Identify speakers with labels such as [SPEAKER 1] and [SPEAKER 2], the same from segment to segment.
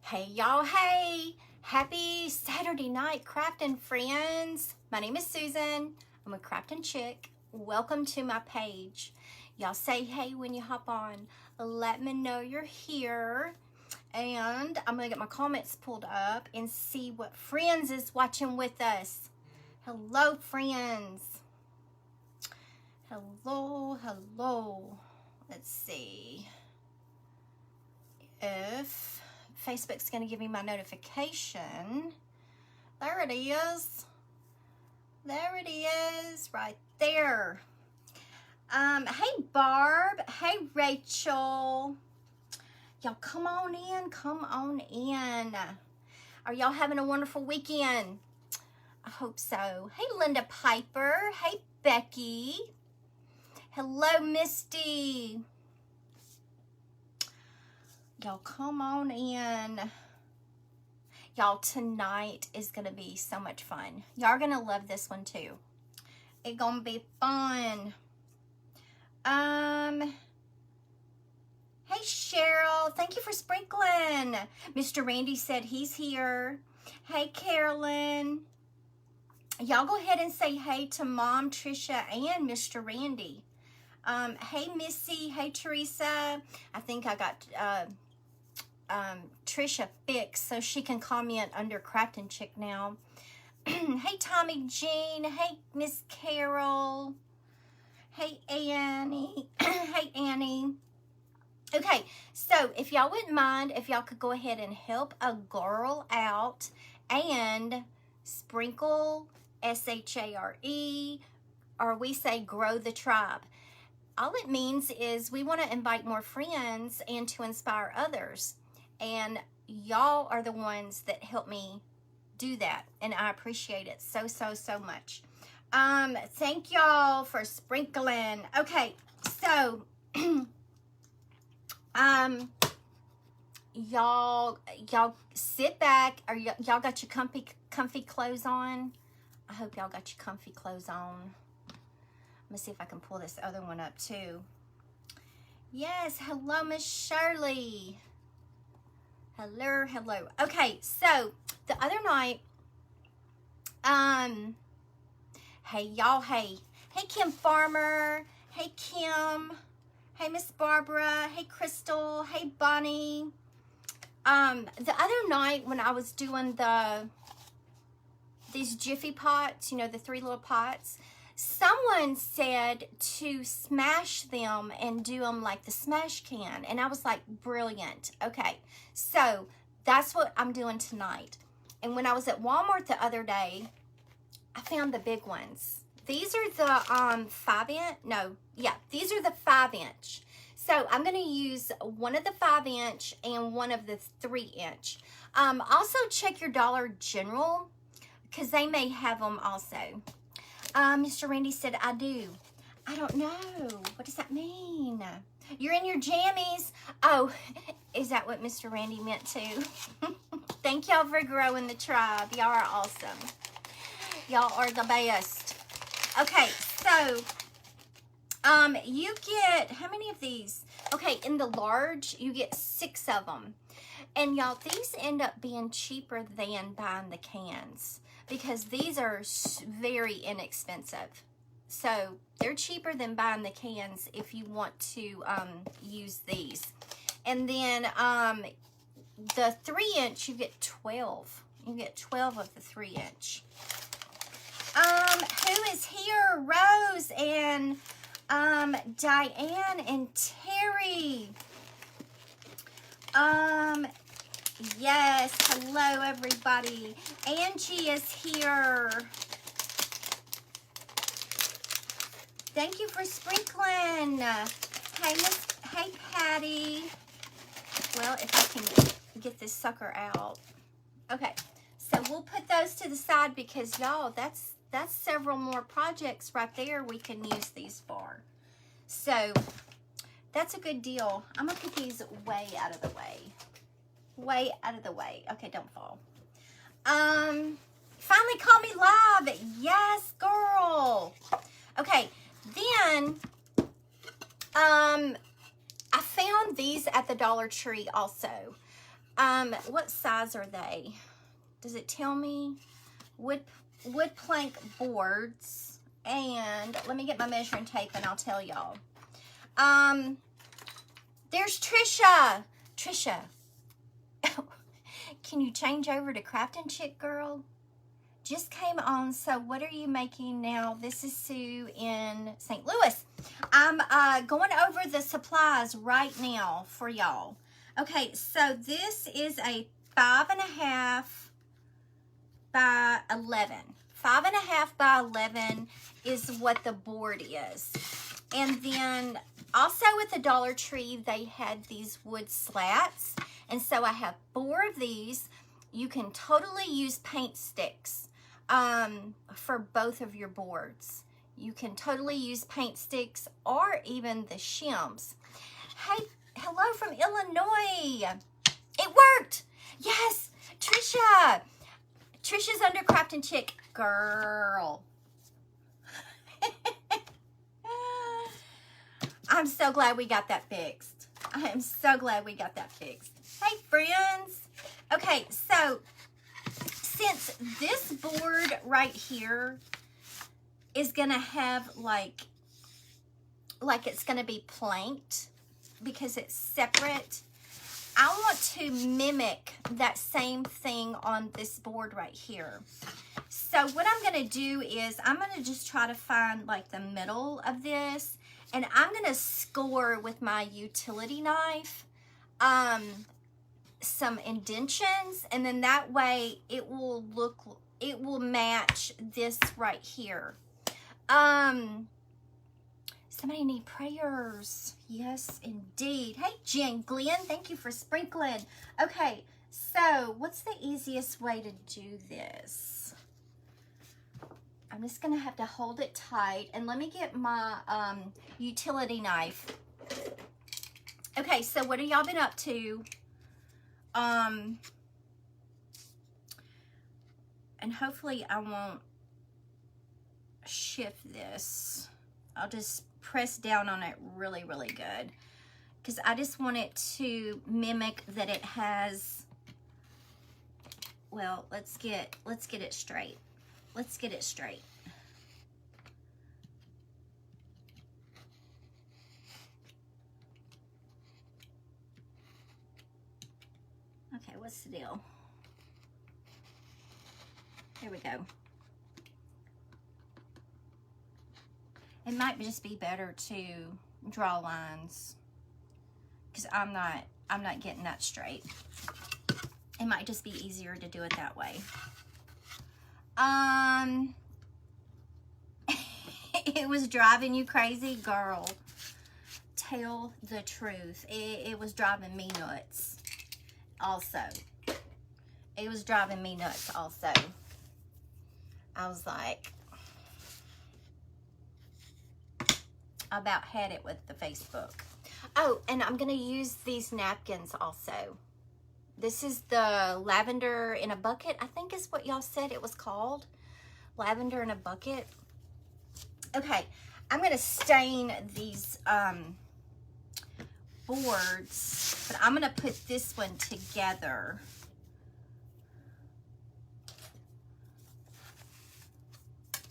[SPEAKER 1] Hey y'all, hey! Happy Saturday night, crafting friends. My name is Susan. I'm a crafting chick. Welcome to my page. Y'all say hey when you hop on. Let me know you're here. And I'm gonna get my comments pulled up and see what friends is watching with us. Hello, friends. Hello. Let's see if Facebook's going to give me my notification. There it is. There it is, right there. Hey Barb. Hey Rachel. Y'all come on in. Are y'all having a wonderful weekend? I hope so. Hey Linda Piper. Hey Becky. Hello Misty. Y'all come on in. Y'all, tonight is going to be so much fun. Y'all are going to love this one too. It's going to be fun. Hey Cheryl, thank you for sprinkling. Mr. Randy said he's here. Hey Carolyn. Y'all go ahead and say hey to Mom, Trisha, and Mr. Randy. Hey Missy, hey Teresa. I think I got Trisha fixed so she can comment under Crafting Chick now. Hey Tommy Jean, hey Miss Carol, hey Annie, hey Annie. Okay, so if y'all wouldn't mind, if y'all could go ahead and help a girl out and sprinkle, S-H-A-R-E, or we say grow the tribe. All it means is we want to invite more friends and to inspire others. And y'all are the ones that help me do that. And I appreciate it so much. Thank y'all for sprinkling. Okay, so y'all sit back. Or y'all got your comfy clothes on? I hope y'all got your comfy clothes on. Let me see if I can pull this other one up too. Yes, hello Miss Shirley. Hello. Okay, so the other night, hey y'all, hey Kim Farmer, hey Kim, hey Miss Barbara, hey Crystal, hey Bonnie. The other night when I was doing these Jiffy pots, you know, the 3 little pots, someone said to smash them and do them like the smash can. And I was like, brilliant. Okay, so that's what I'm doing tonight. And when I was at Walmart the other day, I found the big ones. These are the 5-inch. No, yeah, these are the 5-inch. So I'm going to use one of the 5-inch and one of the 3-inch. Also check your Dollar General because they may have them also. Mr. Randy said, I do. I don't know. What does that mean? You're in your jammies. Oh, is that what Mr. Randy meant too? Thank y'all for growing the tribe. Y'all are awesome. Y'all are the best. Okay, so, you get, how many of these? Okay, in the large, you get 6 of them. And y'all, these end up being cheaper than buying the cans, because these are very inexpensive. So they're cheaper than buying the cans if you want to use these. And then the 3-inch, you get 12. You get 12 of the 3-inch. Who is here? Rose and Diane and Terry. Yes, hello everybody. Angie is here. Thank you for sprinkling. Hey Patty. Well, if I can get this sucker out. Okay, so we'll put those to the side because y'all, that's several more projects right there we can use these for. So that's a good deal. I'm gonna put these way out of the way. Way out of the way. Okay, don't fall. Finally call me live. Yes, girl. Okay, then I found these at the Dollar Tree also. What size are they? Does it tell me? Wood plank boards. And let me get my measuring tape and I'll tell y'all. There's Trisha. Trisha, can you change over to Craftin' Chick, girl? Just came on. So what are you making now? This is Sue in St. Louis. I'm going over the supplies right now for y'all. Okay, so this is a 5.5 by 11. 5.5 by 11 is what the board is. And then also at the Dollar Tree, they had these wood slats. And so I have 4 of these. You can totally use paint sticks for both of your boards. You can totally use paint sticks or even the shims. Hey, hello from Illinois. It worked. Yes, Trisha. Trisha's under Craftin' Chick, girl. I'm so glad we got that fixed. I am so glad we got that fixed. Hey, friends. Okay, so since this board right here is going to have like it's going to be planked because it's separate, I want to mimic that same thing on this board right here. So what I'm going to do is I'm going to just try to find like the middle of this, and I'm going to score with my utility knife some indentions, and then that way it will match this right here. Somebody need prayers. Yes, indeed. Hey, Jen Glenn, thank you for sprinkling. Okay, so what's the easiest way to do this? I'm just gonna have to hold it tight, and let me get my utility knife. Okay, so what have y'all been up to? And hopefully I won't shift this. I'll just press down on it really, really good, because I just want it to mimic that it has, well, let's get it straight. Let's get it straight. Okay, what's the deal? Here we go. It might just be better to draw lines, because I'm not getting that straight. It might just be easier to do it that way. It was driving you crazy, girl. Tell the truth. It was driving me nuts also. It was driving me nuts also. I was like, I about had it with the Facebook. Oh, and I'm going to use these napkins also. This is the Lavender in a Bucket, I think is what y'all said it was called. Lavender in a Bucket. Okay, I'm going to stain these boards, but I'm going to put this one together.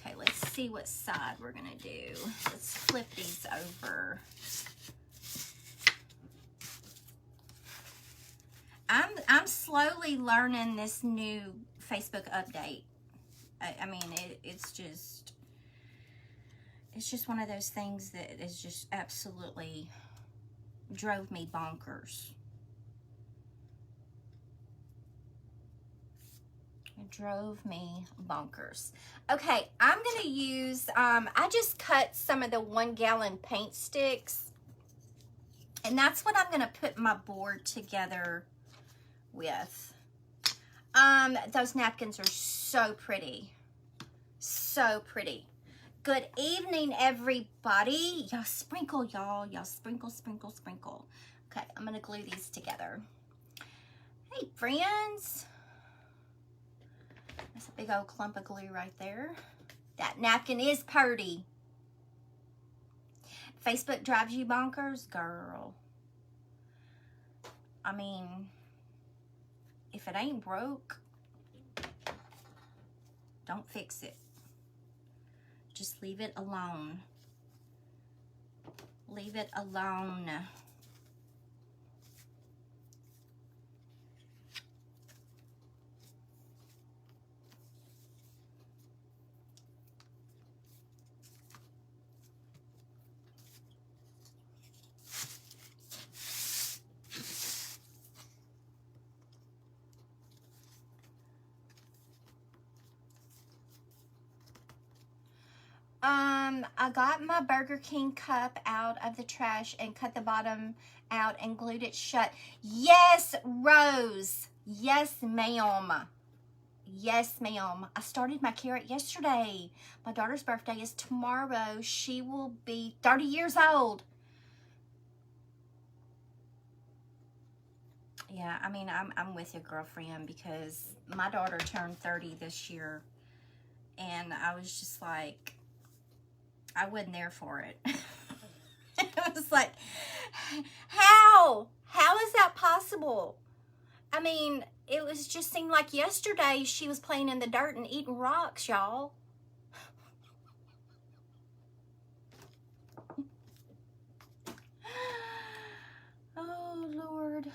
[SPEAKER 1] Okay, let's see what side we're going to do. Let's flip these over. I'm slowly learning this new Facebook update. I mean, it's just one of those things that is just absolutely drove me bonkers. It drove me bonkers. Okay, I'm going to use, I just cut some of the 1 gallon paint sticks, and that's what I'm going to put my board together with. Those napkins are so pretty. So pretty. Good evening, everybody. Y'all sprinkle, y'all. Y'all sprinkle, sprinkle, sprinkle. Okay, I'm going to glue these together. Hey, friends. That's a big old clump of glue right there. That napkin is purty. Facebook drives you bonkers? Girl. I mean, if it ain't broke, don't fix it. Just leave it alone. Leave it alone. I got my Burger King cup out of the trash and cut the bottom out and glued it shut. Yes, Rose. Yes, ma'am. Yes, ma'am. I started my carrot yesterday. My daughter's birthday is tomorrow. She will be 30 years old. Yeah, I mean, I'm with you, girlfriend, because my daughter turned 30 this year, and I was just like, I wasn't there for it. I was like, how? How is that possible? I mean, it was just seemed like yesterday she was playing in the dirt and eating rocks, y'all. Oh, Lord.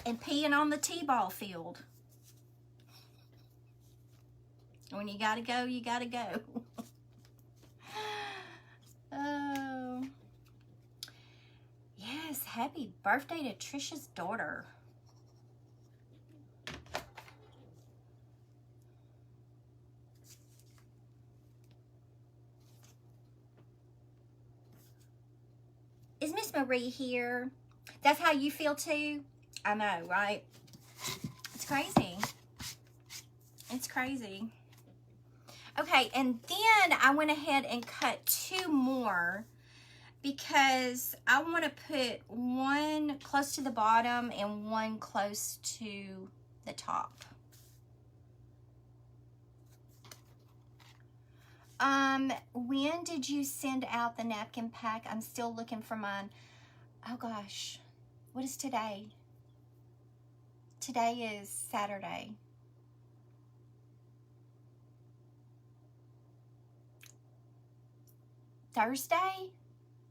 [SPEAKER 1] And peeing on the t-ball field. When you gotta go, you gotta go. Oh. Yes, happy birthday to Trisha's daughter. Is Miss Marie here? That's how you feel too? I know, right? It's crazy. It's crazy. Okay, and then I went ahead and cut 2 more because I want to put one close to the bottom and one close to the top. When did you send out the napkin pack? I'm still looking for mine. Oh gosh, what is today? Today is Saturday. Thursday?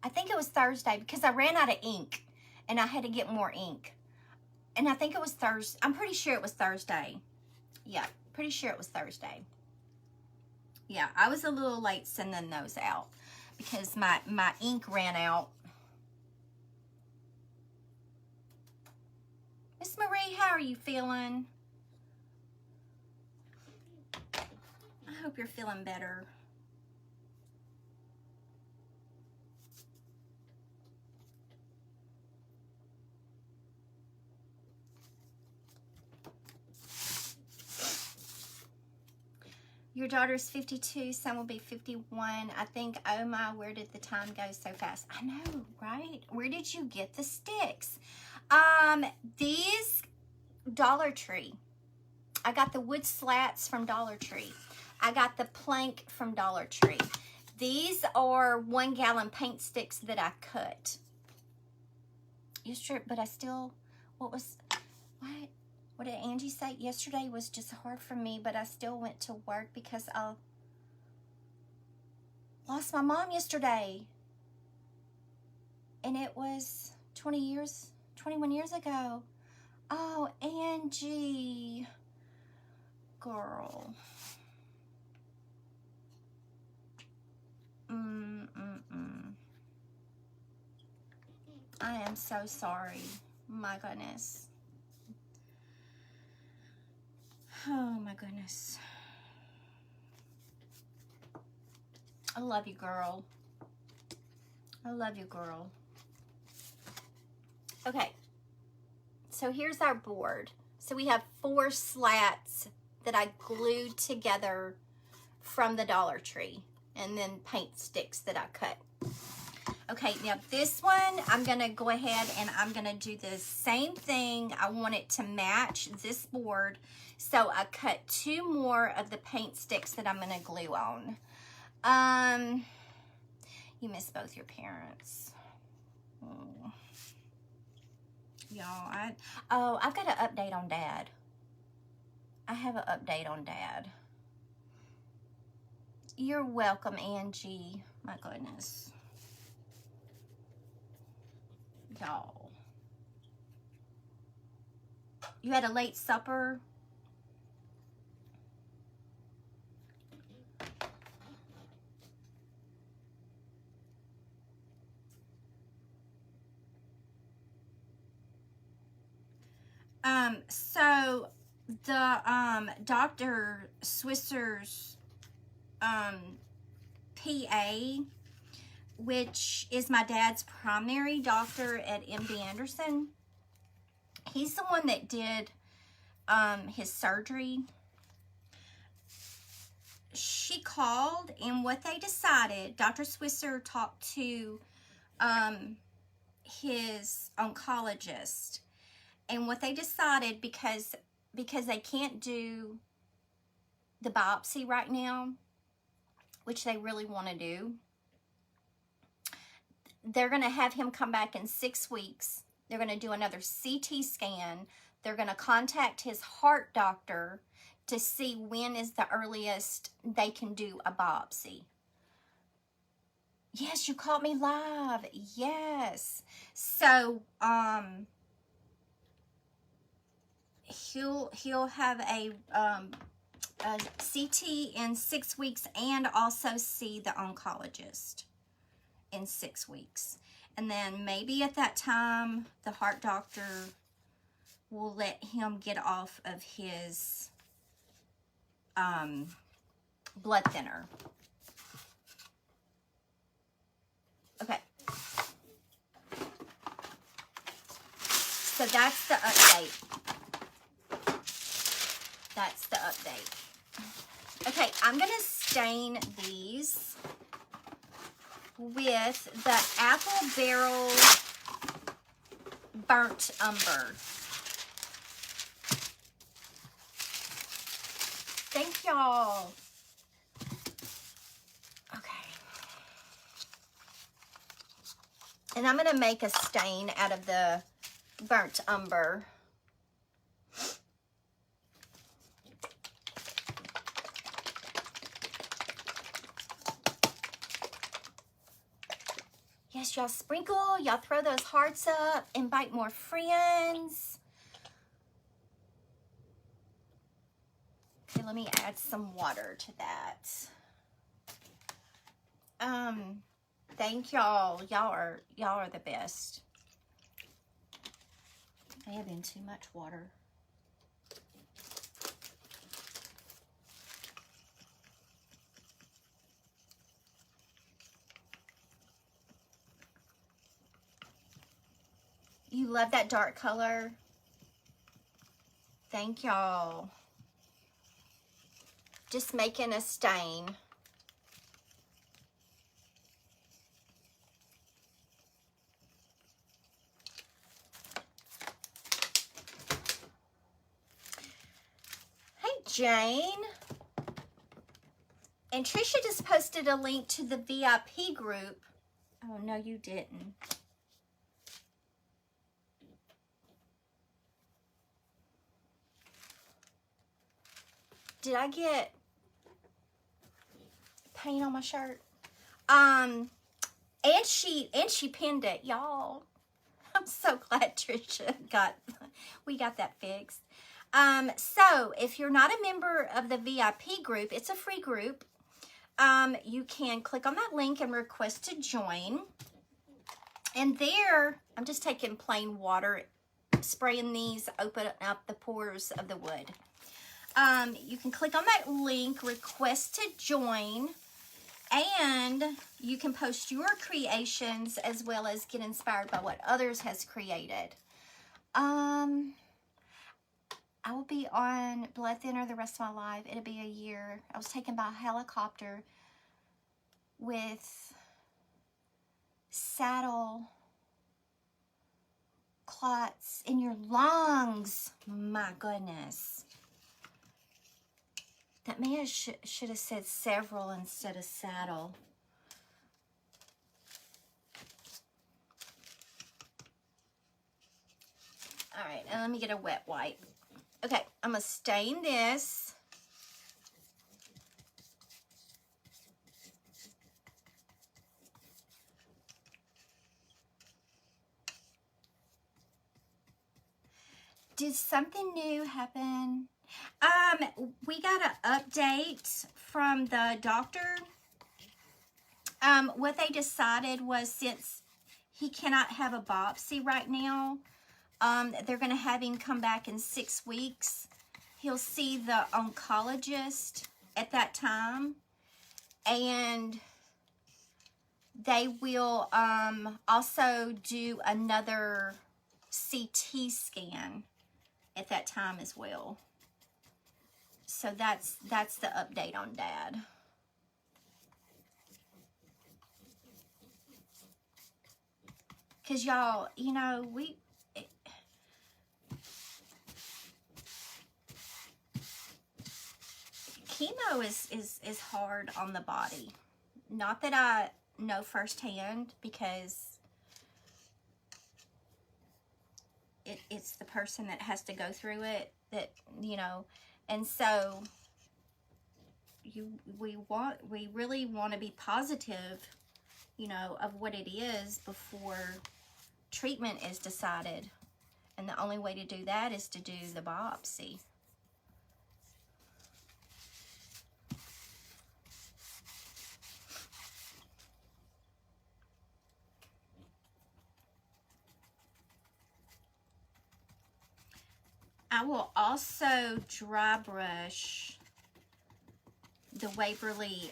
[SPEAKER 1] I think it was Thursday because I ran out of ink and I had to get more ink. And I think it was Thursday. I'm pretty sure it was Thursday. Yeah, pretty sure it was Thursday. Yeah, I was a little late sending those out because my ink ran out. Miss Marie, how are you feeling? I hope you're feeling better. Your daughter's 52, son will be 51. I think, oh my, where did the time go so fast? I know, right? Where did you get the sticks? These Dollar Tree. I got the wood slats from Dollar Tree. I got the plank from Dollar Tree. These are 1 gallon paint sticks that I cut. Yesterday, but I still, what did Angie say? Yesterday was just hard for me, but I still went to work because I lost my mom yesterday. And it was 21 years ago. Oh, Angie. Girl. I am so sorry. My goodness. Oh my goodness. I love you, girl. I love you, girl. Okay. So here's our board. So we have 4 slats that I glued together from the Dollar Tree. And then paint sticks that I cut. Okay, now this one, I'm going to go ahead and I'm going to do the same thing. I want it to match this board. So I cut 2 more of the paint sticks that I'm going to glue on. You miss both your parents. Oh. Y'all, I've got an update on Dad. I have an update on Dad. You're welcome, Angie. My goodness. Y'all. You had a late supper? So the Dr. Swisser's PA, which is my dad's primary doctor at MD Anderson, he's the one that did his surgery. She called, and what they decided, Dr. Swisser talked to his oncologist, and what they decided, because they can't do the biopsy right now, which they really want to do, they're going to have him come back in 6 weeks. They're going to do another CT scan. They're going to contact his heart doctor to see when is the earliest they can do a biopsy. Yes, you caught me live. Yes. So, he'll have a CT in 6 weeks and also see the oncologist in 6 weeks. And then maybe at that time, the heart doctor will let him get off of his blood thinner. Okay. So that's the update. That's the update. Okay, I'm going to stain these with the Apple Barrel Burnt Umber. Thank y'all. Okay. And I'm going to make a stain out of the burnt umber. Yes, y'all sprinkle, y'all throw those hearts up, invite more friends. Okay, let me add some water to that. Thank y'all. Y'all are the best. May have been too much water. You love that dark color? Thank y'all. Just making a stain. Hey, Jane. And Trisha just posted a link to the VIP group. Oh, no, you didn't. Did I get paint on my shirt? And she pinned it, y'all. I'm so glad Trisha we got that fixed. So if you're not a member of the VIP group, it's a free group. You can click on that link and request to join. And there, I'm just taking plain water, spraying these, open up the pores of the wood. You can click on that link, request to join, and you can post your creations as well as get inspired by what others has created. I will be on blood thinner the rest of my life. It'll be a year. I was taken by a helicopter with saddle clots in your lungs. My goodness. That man should have said several instead of saddle. All right, and let me get a wet wipe. Okay, I'm going to stain this. Did something new happen? We got an update from the doctor. What they decided was, since he cannot have a biopsy right now, they're going to have him come back in 6 weeks. He'll see the oncologist at that time, and they will also do another CT scan at that time as well. So that's the update on Dad. Because y'all, you know, chemo is hard on the body. Not that I know firsthand, because it's the person that has to go through it that, you know, and so we really want to be positive, you know, of what it is before treatment is decided. And the only way to do that is to do the biopsy. I will also dry brush the Waverly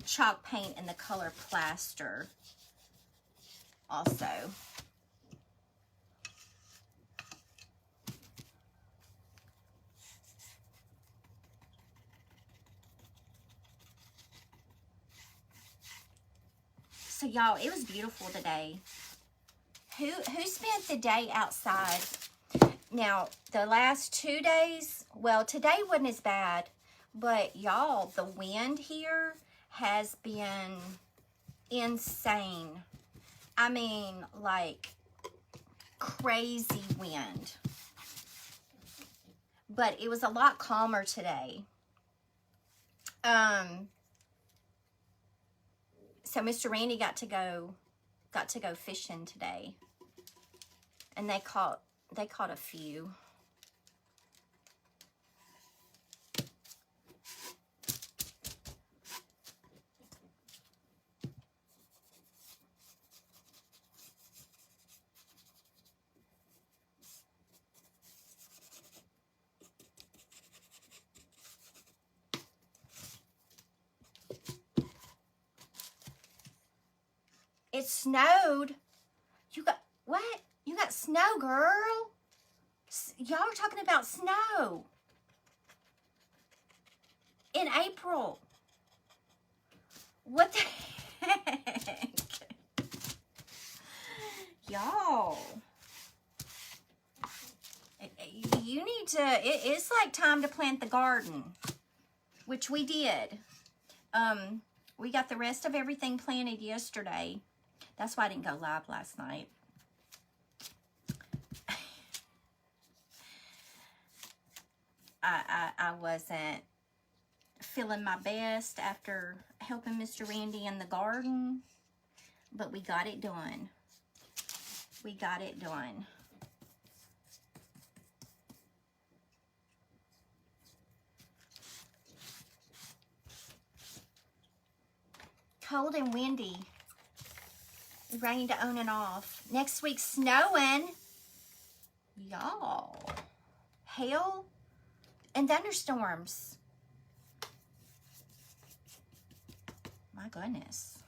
[SPEAKER 1] chalk paint in the color Plaster also. So y'all, it was beautiful today. Who spent the day outside? Now, the last 2 days, well, today wasn't as bad, but y'all, the wind here has been insane. I mean, like, crazy wind. But it was a lot calmer today. So Mr. Randy got to go fishing today. And they caught a few. It snowed. You got what? You got snow, girl? Y'all are talking about snow in April. What the heck? Y'all, you need to, it's like time to plant the garden, which we did. We got the rest of everything planted yesterday. That's why I didn't go live last night. I wasn't feeling my best after helping Mr. Randy in the garden, but we got it done. We got it done. Cold and windy. Rained on and off. Next week snowing. Y'all. Hail and thunderstorms. My goodness.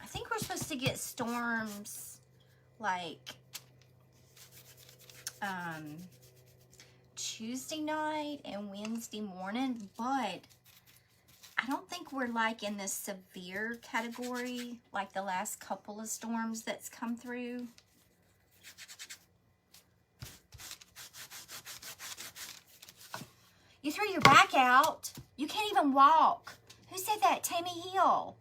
[SPEAKER 1] I think we're supposed to get storms like Tuesday night and Wednesday morning, but I don't think we're like in the severe category like the last couple of storms that's come through. You threw your back out. You can't even walk. Who said that? Tammy Hill.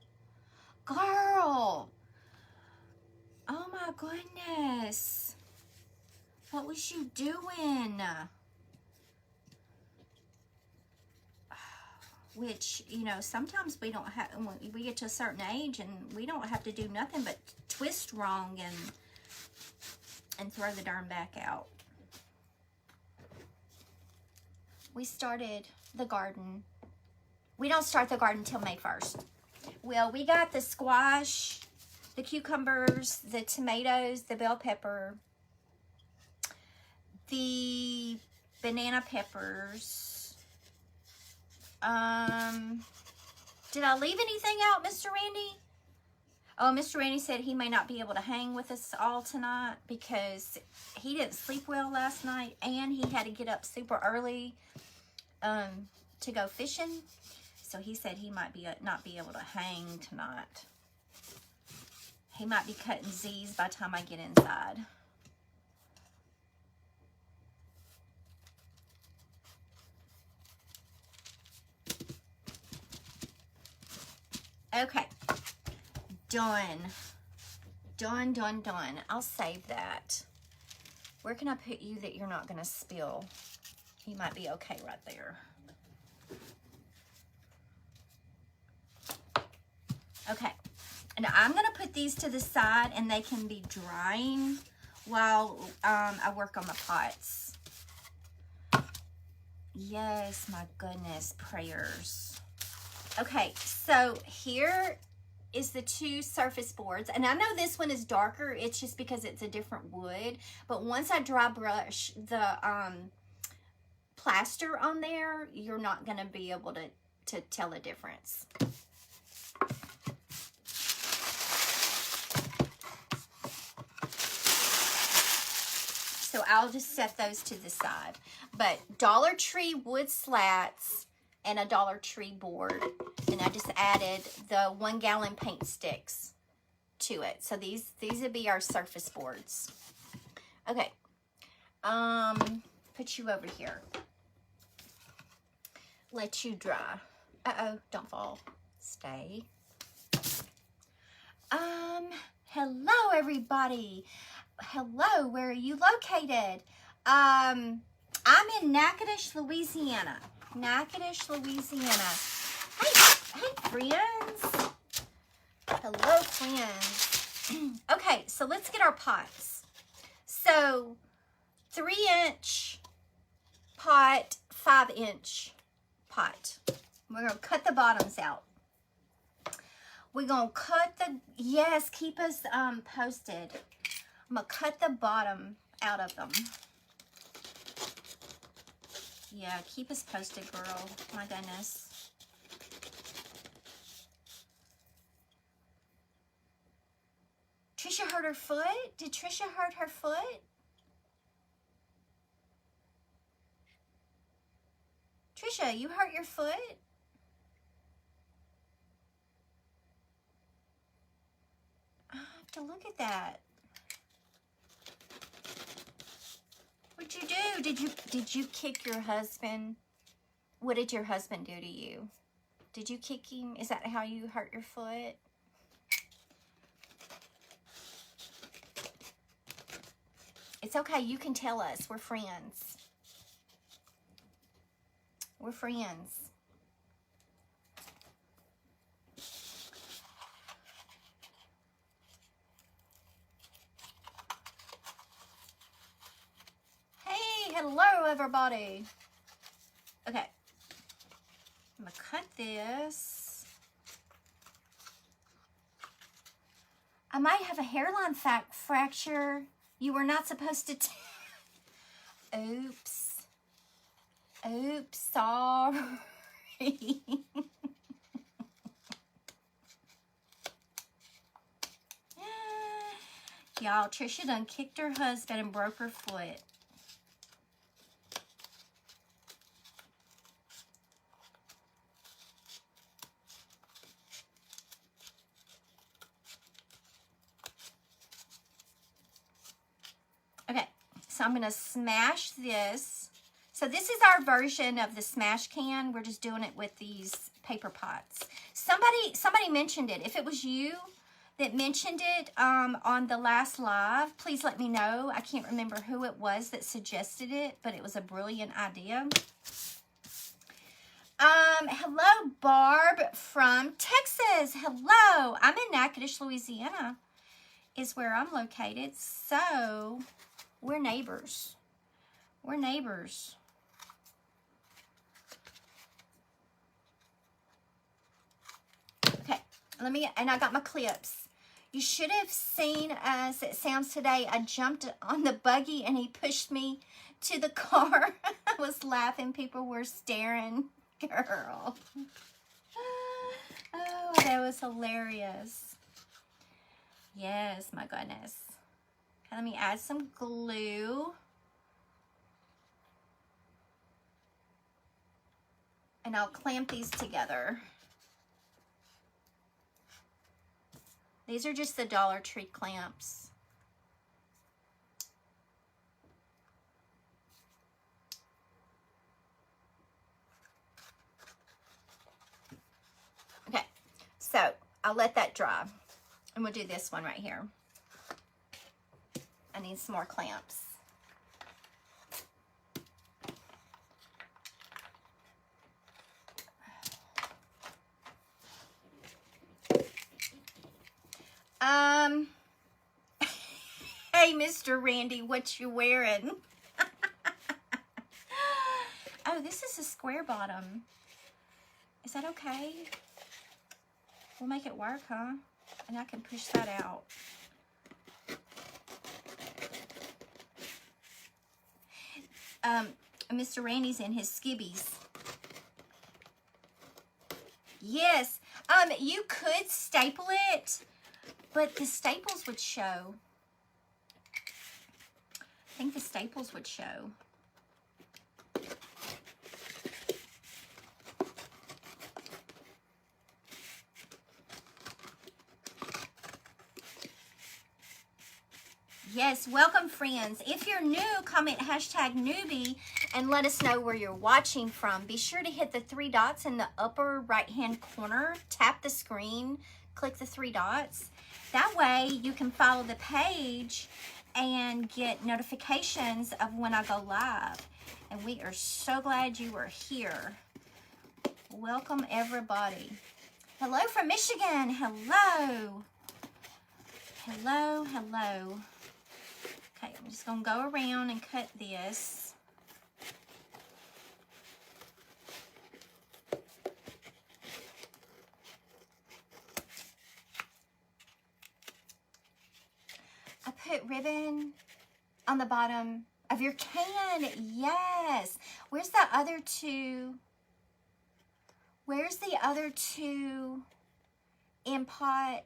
[SPEAKER 1] Girl. Oh my goodness. What was you doing? Which, you know, sometimes we don't have, when we get to a certain age and we don't have to do nothing but twist wrong and throw the darn back out. We started the garden. We don't start the garden till May 1st. Well, we got the squash, the cucumbers, the tomatoes, the bell pepper, the banana peppers. Did I leave anything out, Mr. Randy? Oh, Mr. Randy said he may not be able to hang with us all tonight because he didn't sleep well last night and he had to get up super early to go fishing. So he said he might not be able to hang tonight. He might be cutting Z's by the time I get inside. Okay, done. Done. I'll save that. Where can I put you that you're not going to spill? You might be okay right there. Okay, and I'm going to put these to the side and they can be drying while I work on the pots. Yes, my goodness, prayers. Okay, so here is the two surface boards. And I know this one is darker. It's just because it's a different wood. But once I dry brush the plaster on there, you're not going to be able to tell the difference. So I'll just set those to the side. But Dollar Tree wood slats and a Dollar Tree board. And I just added the 1 gallon paint sticks to it. So these would be our surface boards. Okay. Put you over here. Let you dry. Uh-oh, don't fall. Stay. Hello everybody. Hello, where are you located? I'm in Natchitoches, Louisiana. Natchitoches, Louisiana. Hey friends. Hello, friends. Okay, so let's get our pots. So, 3-inch pot, 5-inch pot. We're going to cut the bottoms out. We're going to cut the, yes, keep us posted. I'm going to cut the bottom out of them. Yeah, keep us posted, girl. My goodness. Trisha hurt her foot? Did Trisha hurt her foot? Trisha, you hurt your foot? I have to look at that. What'd you do? Did you kick your husband? What did your husband do to you? Did you kick him? Is that how you hurt your foot? It's okay. You can tell us. We're friends. We're friends. Hey, hello everybody. Okay. I'm gonna cut this. I might have a hairline fracture. You were not supposed to. Oops. Oops, sorry. Y'all, Trisha done kicked her husband and broke her foot. Okay, so I'm going to smash this So this is our version of the smash can. We're just doing it with these paper pots. Somebody mentioned it. If it was you that mentioned it on the last live, please let me know. I can't remember who it was that suggested it, but it was a brilliant idea. Hello, Barb from Texas. Hello. I'm in Natchitoches, Louisiana, is where I'm located. So we're neighbors. We're neighbors. Okay, and I got my clips. You should have seen us at Sam's today. I jumped on the buggy and he pushed me to the car. I was laughing. People were staring. Girl. Oh, that was hilarious. Yes, my goodness. Okay, let me add some glue. And I'll clamp these together. These are just the Dollar Tree clamps. Okay, so I'll let that dry. And we'll do this one right here. I need some more clamps. Hey, Mr. Randy, what you wearing? Oh, this is a square bottom. Is that okay? We'll make it work, huh? And I can push that out. Mr. Randy's in his skibbies. Yes. You could staple it, but the staples would show. I think the staples would show. Yes, welcome friends. If you're new, comment #newbie and let us know where you're watching from. Be sure to hit the 3 dots in the upper right-hand corner. Tap the screen, click the 3 dots. That way you can follow the page and get notifications of when I go live. And we are so glad you are here. Welcome everybody. Hello from Michigan. Hello. Hello, hello. Okay, I'm just going to go around and cut this. I put ribbon on the bottom of your can. Yes. Where's the other two? Where's the other two in pot?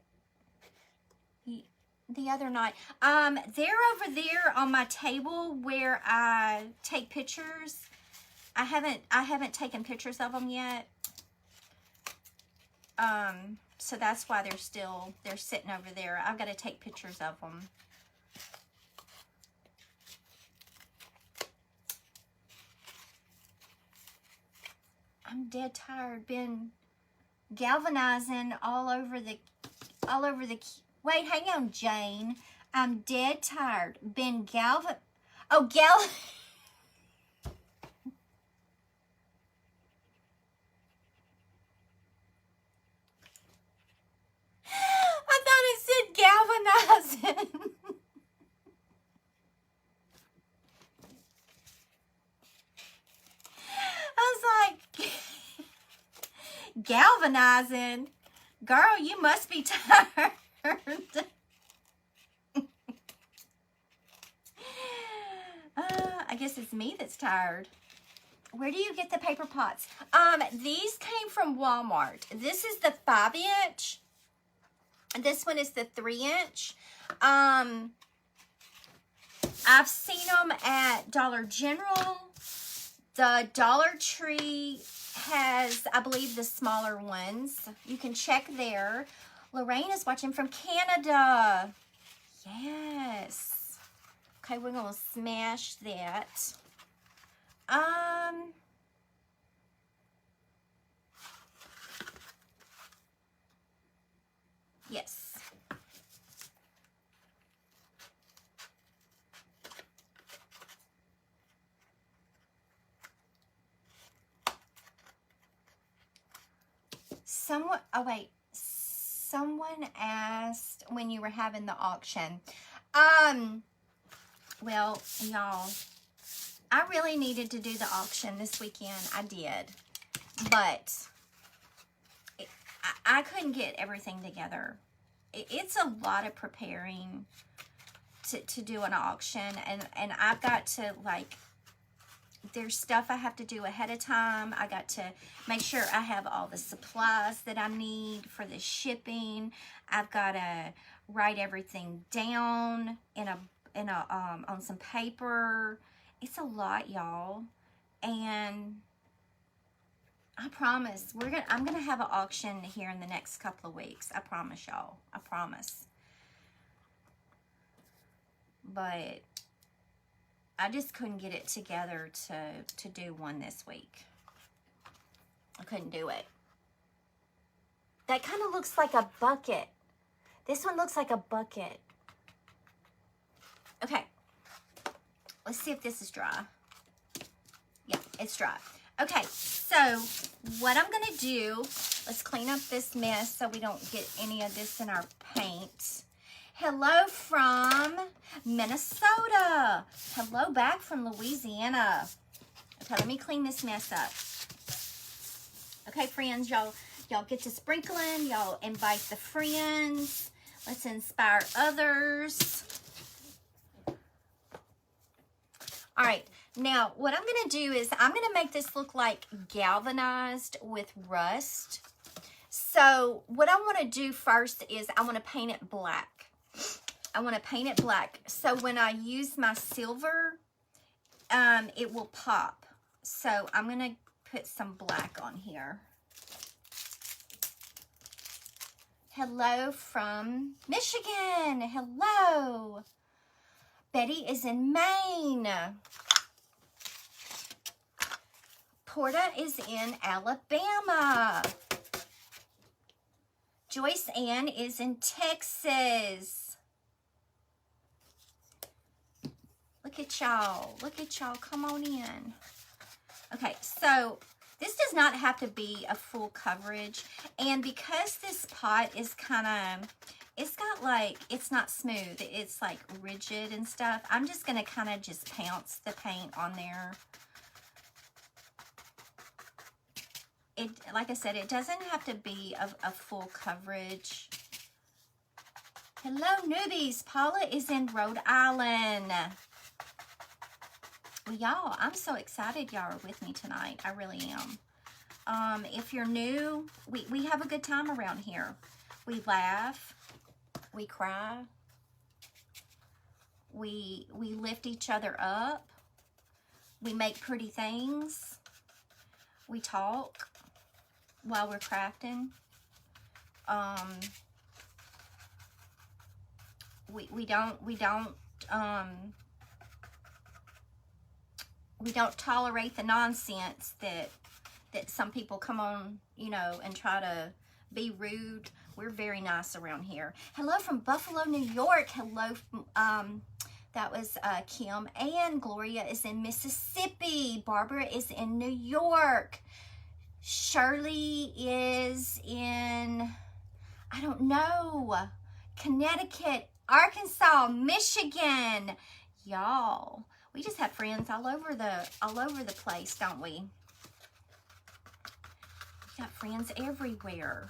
[SPEAKER 1] The other night. They're over there on my table where I take pictures. I haven't taken pictures of them yet. So that's why they're sitting over there. I've got to take pictures of them. I'm dead tired. Been galvanizing all over the wait, hang on, Jane. I'm dead tired. Been I thought it said galvanizing. I was like, galvanizing? Girl, you must be tired. I guess it's me that's tired. Where do you get the paper pots? These came from Walmart. This is the 5-inch. This one is the 3-inch. I've seen them at Dollar General. The Dollar Tree has, I believe, the smaller ones. You can check there. Lorraine is watching from Canada. Yes. Okay, we're going to smash that. Yes. Someone asked when you were having the auction. Well, y'all, I really needed to do the auction this weekend. I did. But I couldn't get everything together. It's a lot of preparing to do an auction. And I've got to, like, there's stuff I have to do ahead of time. I got to make sure I have all the supplies that I need for the shipping. I've got to write everything down on some paper. It's a lot, y'all. And I promise I'm gonna have an auction here in the next couple of weeks. I promise y'all. I promise. But I just couldn't get it together to do one this week. I couldn't do it. That kind of looks like a bucket. This one looks like a bucket. Okay. Let's see if this is dry. Yeah, it's dry. Okay, so what I'm going to do, let's clean up this mess so we don't get any of this in our paint. Hello from Minnesota. Hello back from Louisiana. Okay, let me clean this mess up. Okay, friends, y'all get to sprinkling. Y'all invite the friends. Let's inspire others. All right, now what I'm going to do is I'm going to make this look like galvanized with rust. So what I want to do first is I want to paint it black. I want to paint it black. So when I use my silver, it will pop. So I'm going to put some black on here. Hello from Michigan. Hello. Betty is in Maine. Porta is in Alabama. Joyce Ann is in Texas. Look at y'all. Look at y'all. Come on in. Okay, so this does not have to be a full coverage. And because this pot is kind of, it's got like, it's not smooth. It's like rigid and stuff. I'm just going to kind of just pounce the paint on there. It, like I said, it doesn't have to be a full coverage. Hello, newbies. Paula is in Rhode Island. Well, y'all, I'm so excited y'all are with me tonight. I really am. If you're new, we have a good time around here. We laugh. We cry. We lift each other up. We make pretty things. We talk while we're crafting. We don't tolerate the nonsense that some people come on, you know, and try to be rude. We're very nice around here. Hello from Buffalo, New York. Hello, that was Kim. And Gloria is in Mississippi. Barbara is in New York. Shirley is in, I don't know, Connecticut, Arkansas, Michigan. Y'all, we just have friends all over the place, don't we? We got friends everywhere.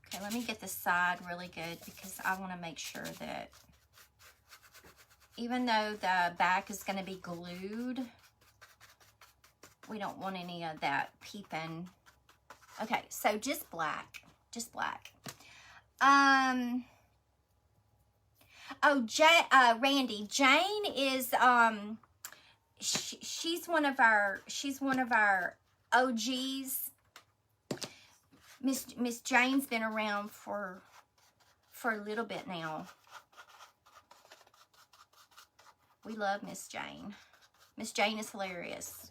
[SPEAKER 1] Okay, let me get the side really good because I want to make sure that even though the back is going to be glued, we don't want any of that peeping. Okay, so just black. Just black. Oh, Randy. Jane is she's one of our OGs. Miss Jane's been around for a little bit now. We love Miss Jane. Miss Jane is hilarious.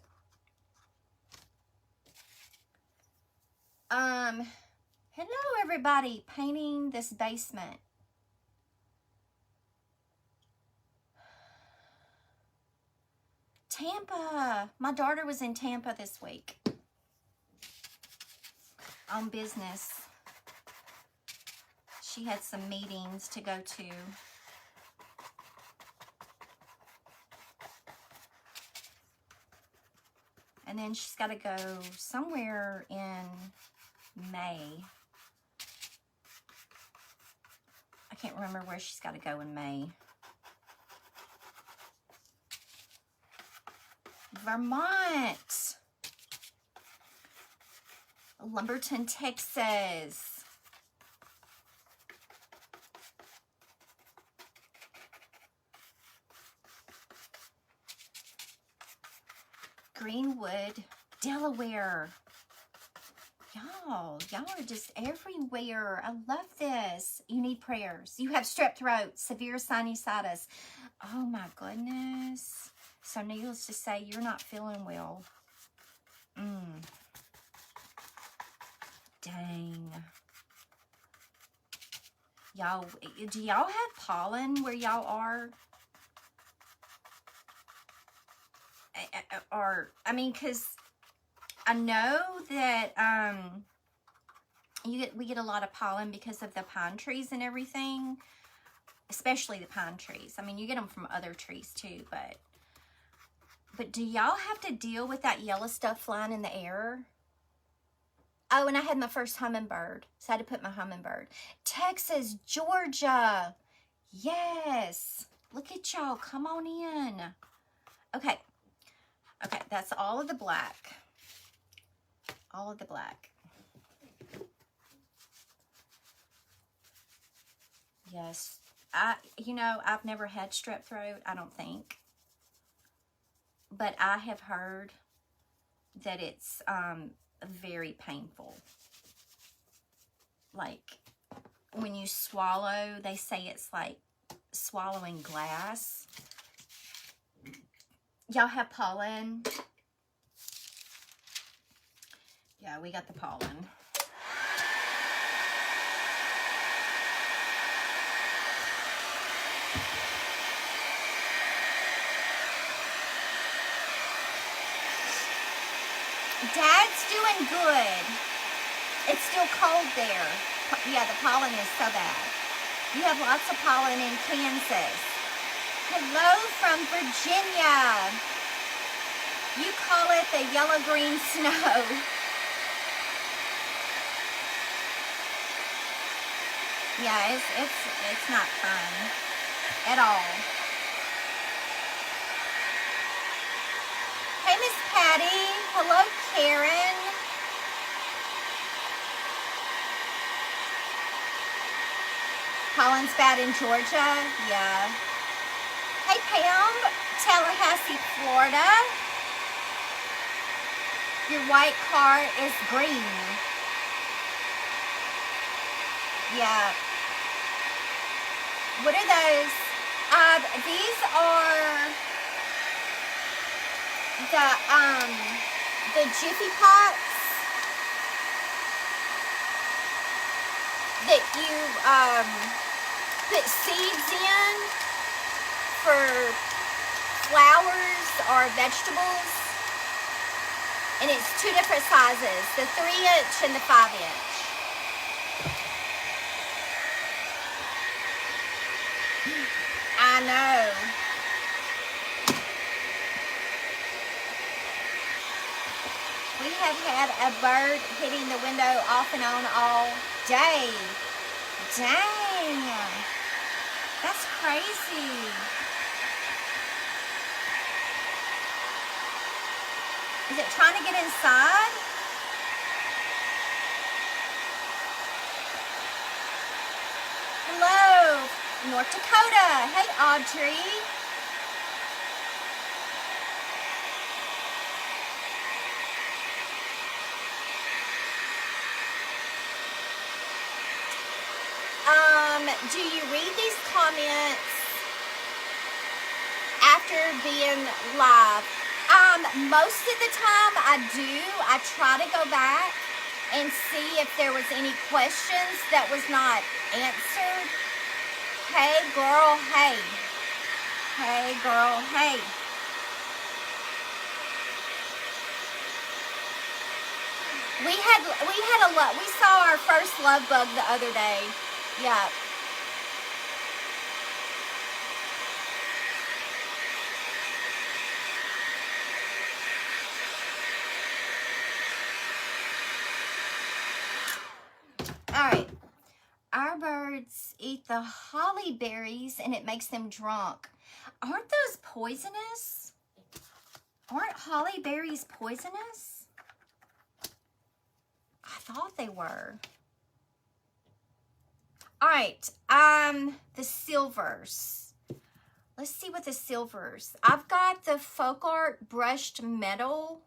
[SPEAKER 1] Hello everybody, painting this basement. Tampa. My daughter was in Tampa this week on business. She had some meetings to go to. And then she's got to go somewhere in May. I can't remember where she's got to go in May. Vermont. Lumberton, Texas. Greenwood, Delaware. Y'all are just everywhere. I love this. You need prayers. You have strep throat, severe sinusitis. Oh my goodness. So needless to say, you're not feeling well. Dang. Y'all, do y'all have pollen where y'all are? Or, I mean, because I know that we get a lot of pollen because of the pine trees and everything, especially the pine trees. I mean, you get them from other trees too, but do y'all have to deal with that yellow stuff flying in the air? Oh, and I had my first hummingbird, so I had to put my hummingbird. Texas, Georgia. Yes. Look at y'all. Come on in. Okay. Okay, that's all of the black. All of the black. Yes. I've never had strep throat, I don't think. But I have heard that it's very painful. Like, when you swallow, they say it's like swallowing glass. Y'all have pollen? Yeah, we got the pollen. Dad's doing good. It's still cold there. Yeah, the pollen is so bad. You have lots of pollen in Kansas. Hello from Virginia. You call it the yellow-green snow. Yeah, it's not fun at all. Hey, Miss Patty. Hello, Karen. Pollen's bad in Georgia. Yeah. Hey, Pam. Tallahassee, Florida. Your white car is green. Yeah. What are those? These are the Jiffy pots that you put seeds in for flowers or vegetables. And it's two different sizes, the 3-inch and the 5-inch. I know. We have had a bird hitting the window off and on all day. Dang. That's crazy. Is it trying to get inside? Hello, North Dakota. Hey, Audrey. Do you read these comments after answer being live. Most of the time I do. I try to go back and see if there was any questions that was not answered. Hey girl, hey. Hey girl, hey. We had a lot. We saw our first love bug the other day. Yeah. All right. Our birds eat the holly berries and it makes them drunk. Aren't those poisonous? Aren't holly berries poisonous? I thought they were. All right, the silvers. Let's see what the silvers. I've got the Folk Art Brushed Metal,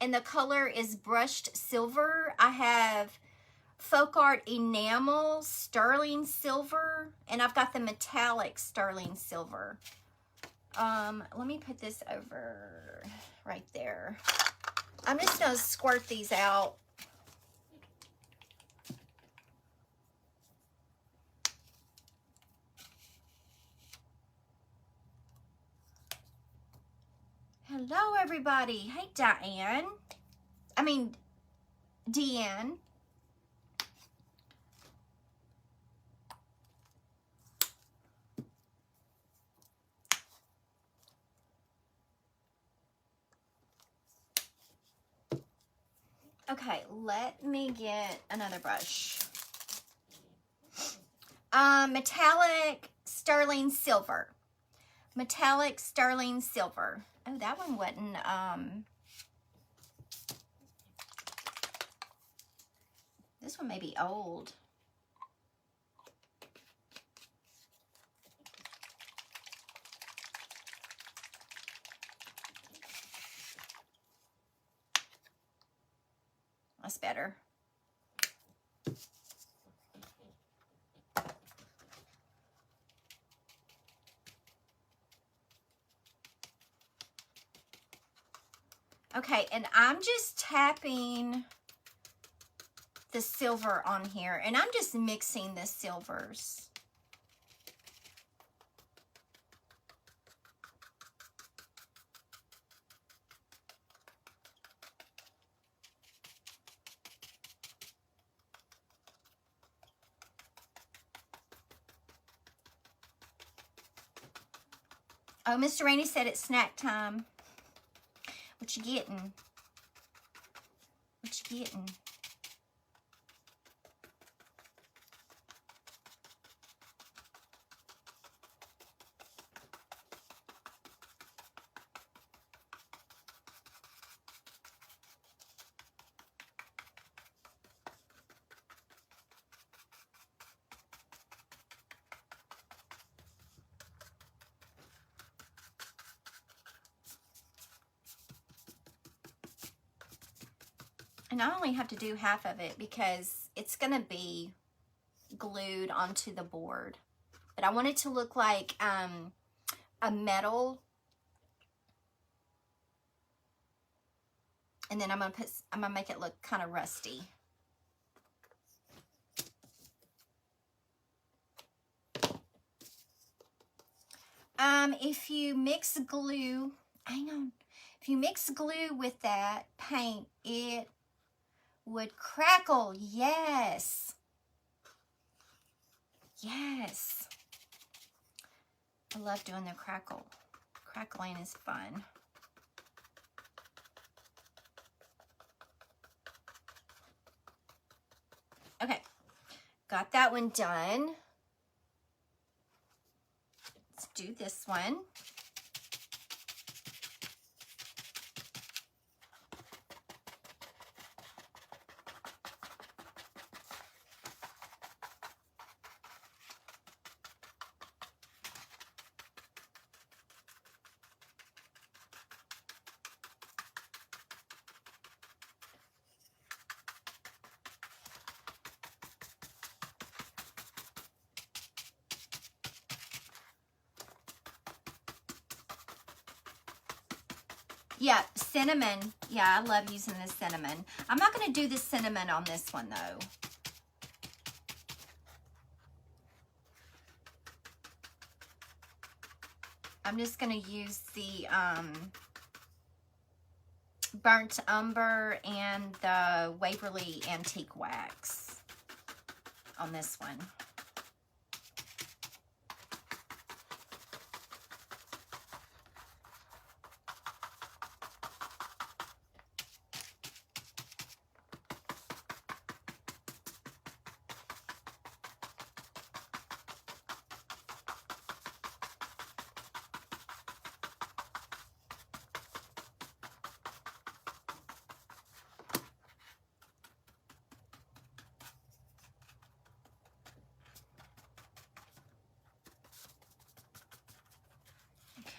[SPEAKER 1] and the color is Brushed Silver. I have Folk Art Enamel Sterling Silver, and I've got the Metallic Sterling Silver. Let me put this over right there. I'm just gonna squirt these out. Hello, everybody. Hey, Deanne. Okay, let me get another brush. Metallic Sterling Silver. Metallic Sterling Silver. Oh, that one wasn't, this one may be old. That's better. Okay, and I'm just tapping the silver on here, and I'm just mixing the silvers. Oh, Mr. Rainey said it's snack time. What you getting? What you getting? And I only have to do half of it because it's going to be glued onto the board. But I want it to look like a metal. And then I'm going to make it look kind of rusty. If you mix glue, hang on. If you mix glue with that paint, it would crackle. Yes. Yes. I love doing the crackle. Crackling is fun. Okay. Got that one done. Let's do this one. Yeah, cinnamon. Yeah, I love using the cinnamon. I'm not going to do the cinnamon on this one, though. I'm just going to use the burnt umber and the Waverly Antique Wax on this one.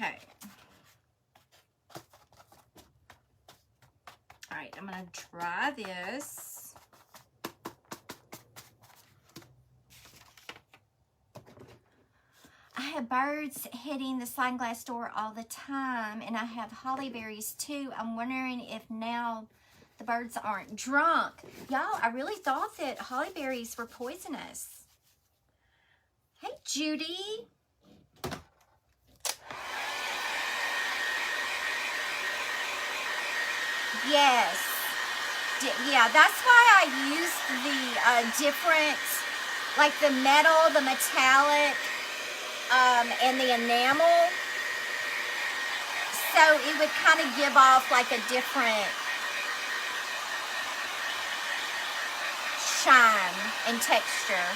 [SPEAKER 1] Okay. All right, I'm going to dry this. I have birds hitting the sliding glass door all the time, and I have holly berries too. I'm wondering if now the birds aren't drunk. Y'all, I really thought that holly berries were poisonous. Hey, Judy. Yes. Yeah, that's why I used the different, like the metal, the metallic, and the enamel. So it would kind of give off like a different shine and texture.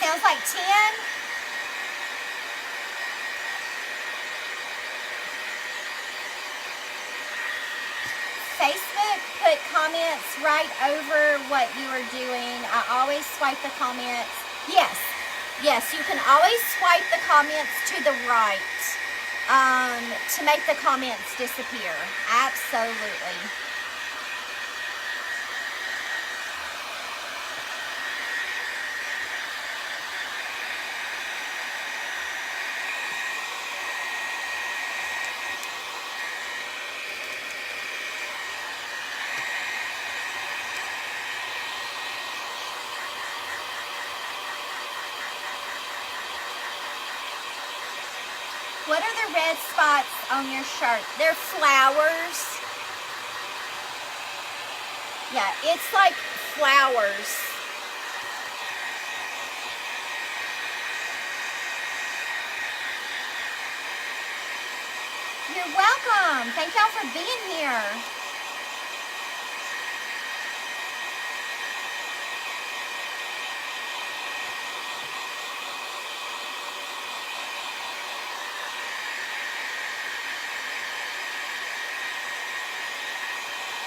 [SPEAKER 1] Sounds like 10. Facebook put comments right over what you are doing. I always swipe the comments. Yes, you can always swipe the comments to the right to make the comments disappear. Absolutely. What are the red spots on your shirt? They're flowers. Yeah, it's like flowers. You're welcome. Thank y'all for being here.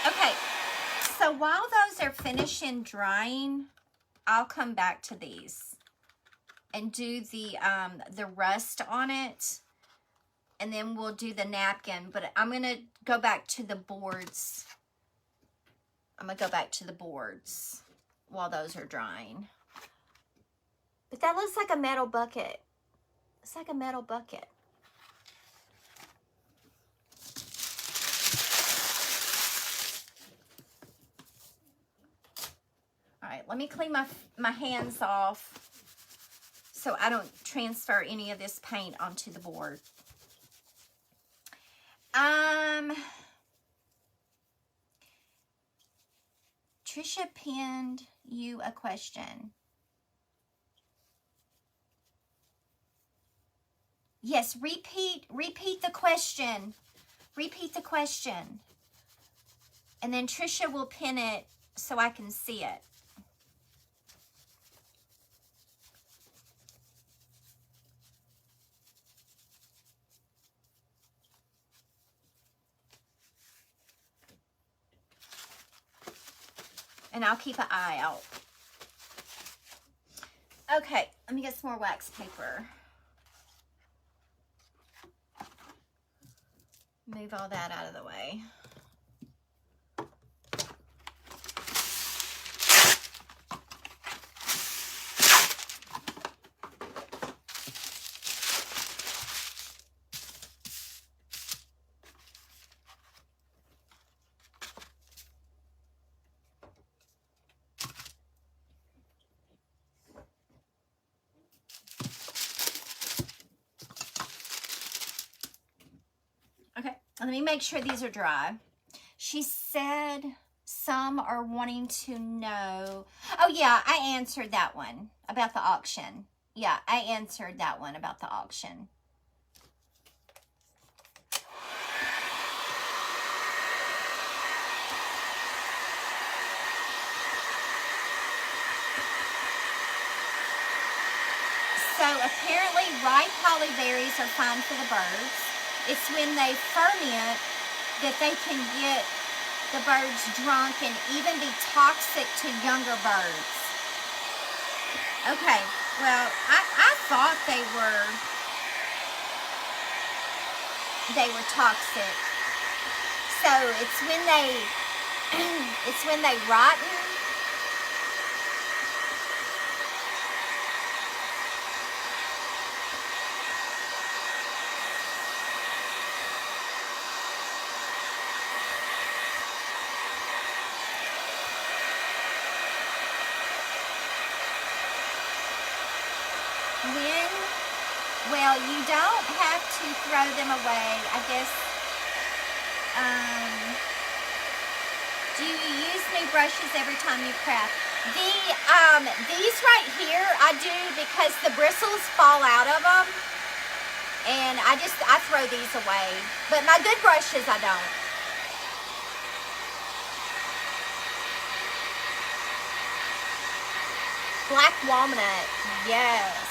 [SPEAKER 1] Okay, so while those are finishing drying, I'll come back to these and do the rust on it, and then we'll do the napkin. But I'm gonna go back to the boards. I'm gonna go back to the boards while those are drying. But that looks like a metal bucket. It's like a metal bucket. All right, let me clean my hands off so I don't transfer any of this paint onto the board. Trisha pinned you a question. Yes, repeat the question. Repeat the question. And then Trisha will pin it so I can see it. And I'll keep an eye out. Okay, let me get some more wax paper. Move all that out of the way. Let me make sure these are dry. She said some are wanting to know. Oh, yeah, I answered that one about the auction. Yeah, I answered that one about the auction. So apparently ripe holly berries are fine for the birds. It's when they ferment that they can get the birds drunk and even be toxic to younger birds. Okay, well, I thought they were toxic. So it's when they rotten. Well, you don't have to throw them away. I guess, do you use new brushes every time you craft? These right here, I do because the bristles fall out of them. And I throw these away. But my good brushes, I don't. Black walnut, yes.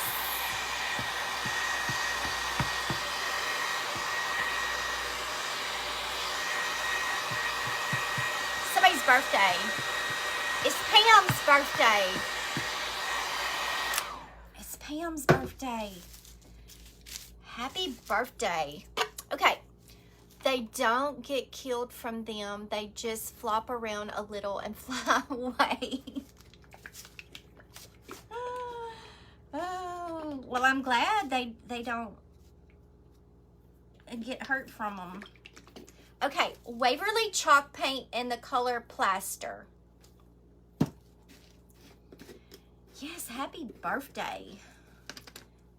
[SPEAKER 1] Somebody's birthday. It's Pam's birthday. It's Pam's birthday. Happy birthday. Okay. They don't get killed from them. They just flop around a little and fly away. Oh, well, I'm glad they don't get hurt from them. Okay, Waverly chalk paint in the color plaster. Yes, happy birthday.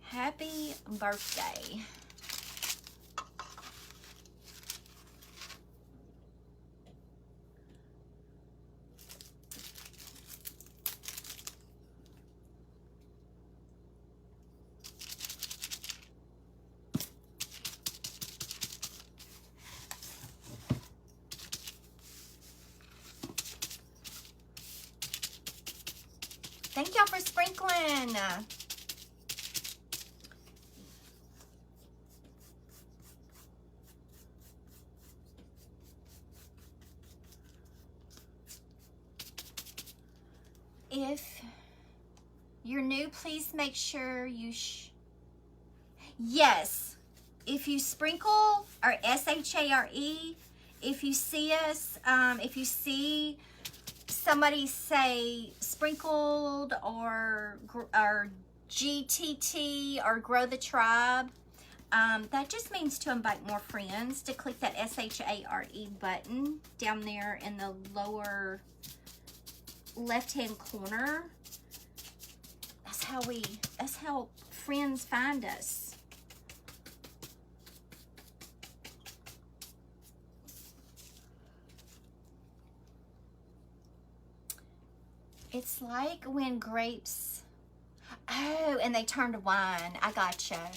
[SPEAKER 1] Happy birthday. Thank y'all for sprinkling. If you're new, please make sure you yes, if you sprinkle, or SHARE, if you see us, if you see somebody say sprinkled or GTT or grow the tribe, that just means to invite more friends, to click that SHARE button down there in the lower left-hand corner. That's how friends find us. It's like when grapes, oh, and they turn to wine. I gotcha.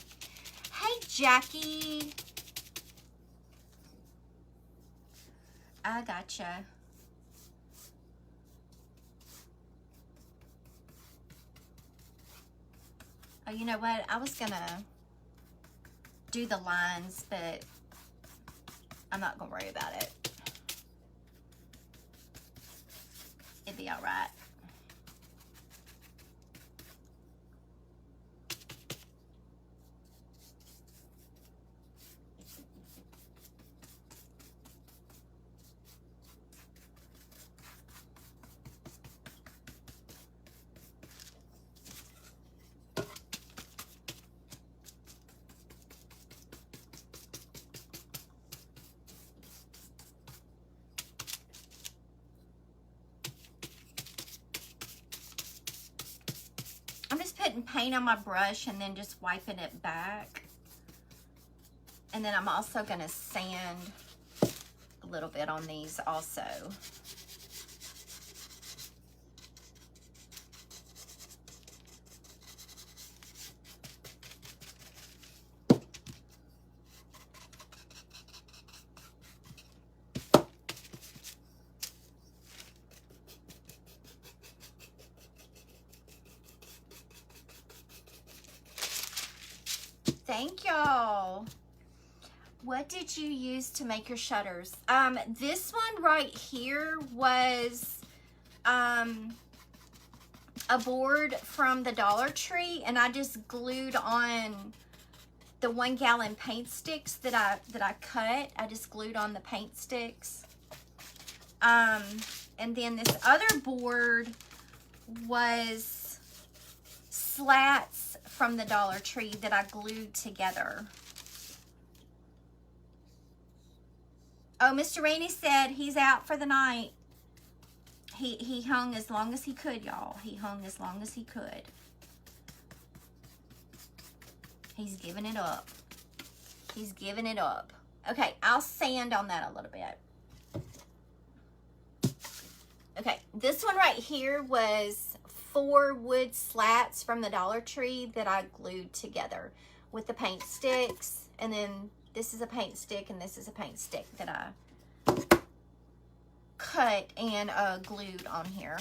[SPEAKER 1] Hey, Jackie. I gotcha. Oh, you know what? I was gonna do the lines, but I'm not gonna worry about it. It'd be all right. I'm just putting paint on my brush and then just wiping it back. And then I'm also going to sand little bit on these also. Thank y'all. What did you use to make your shutters? This one right here was a board from the Dollar Tree, and I just glued on the 1 gallon paint sticks that I cut. I just glued on the paint sticks. And then this other board was slats from the Dollar Tree that I glued together. Oh, Mr. Rainey said he's out for the night. He hung as long as he could, y'all. He hung as long as he could. He's giving it up. He's giving it up. Okay, I'll sand on that a little bit. Okay, this one right here was 4 wood slats from the Dollar Tree that I glued together with the paint sticks. And then this is a paint stick and this is a paint stick that I cut and glued on here.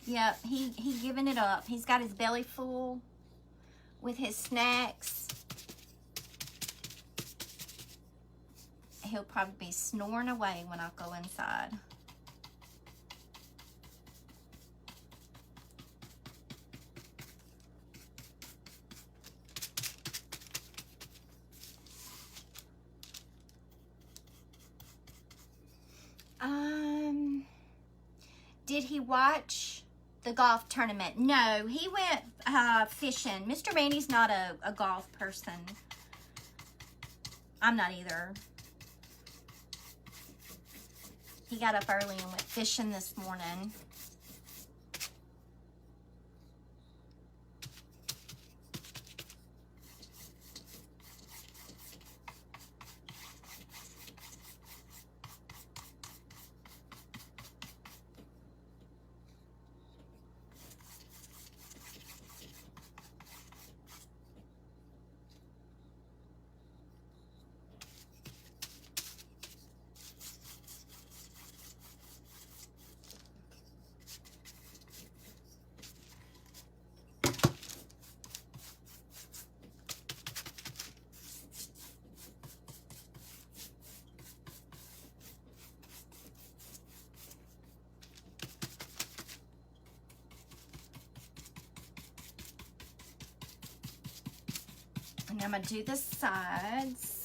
[SPEAKER 1] Yep, he giving it up. He's got his belly full with his snacks. He'll probably be snoring away when I go inside. Did he watch the golf tournament? No, he went fishing. Mr. Manny's not a golf person. I'm not either. He got up early and went fishing this morning. And I'm going to do the sides.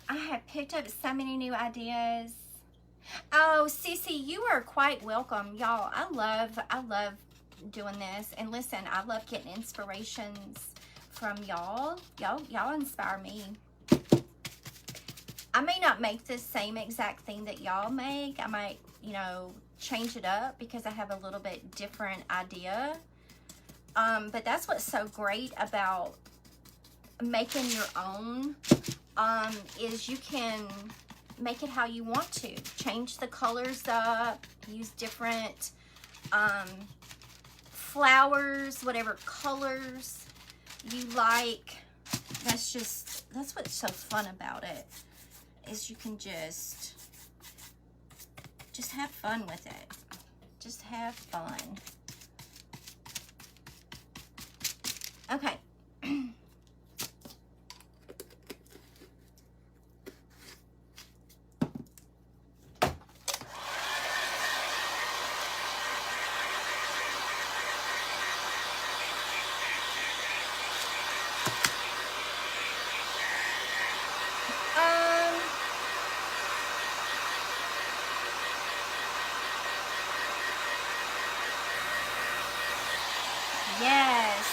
[SPEAKER 1] I have picked up so many new ideas. Oh, Sissy, you are quite welcome. Y'all, I love doing this. And listen, I love getting inspirations from y'all. Y'all inspire me. I may not make the same exact thing that y'all make. I might, you know, change it up because I have a little bit different idea. But that's what's so great about making your own. Is you can make it how you want to. Change the colors up, use different flowers, whatever colors you like. That's what's so fun about it, is you can just have fun with it. Just have fun. Okay. Yes.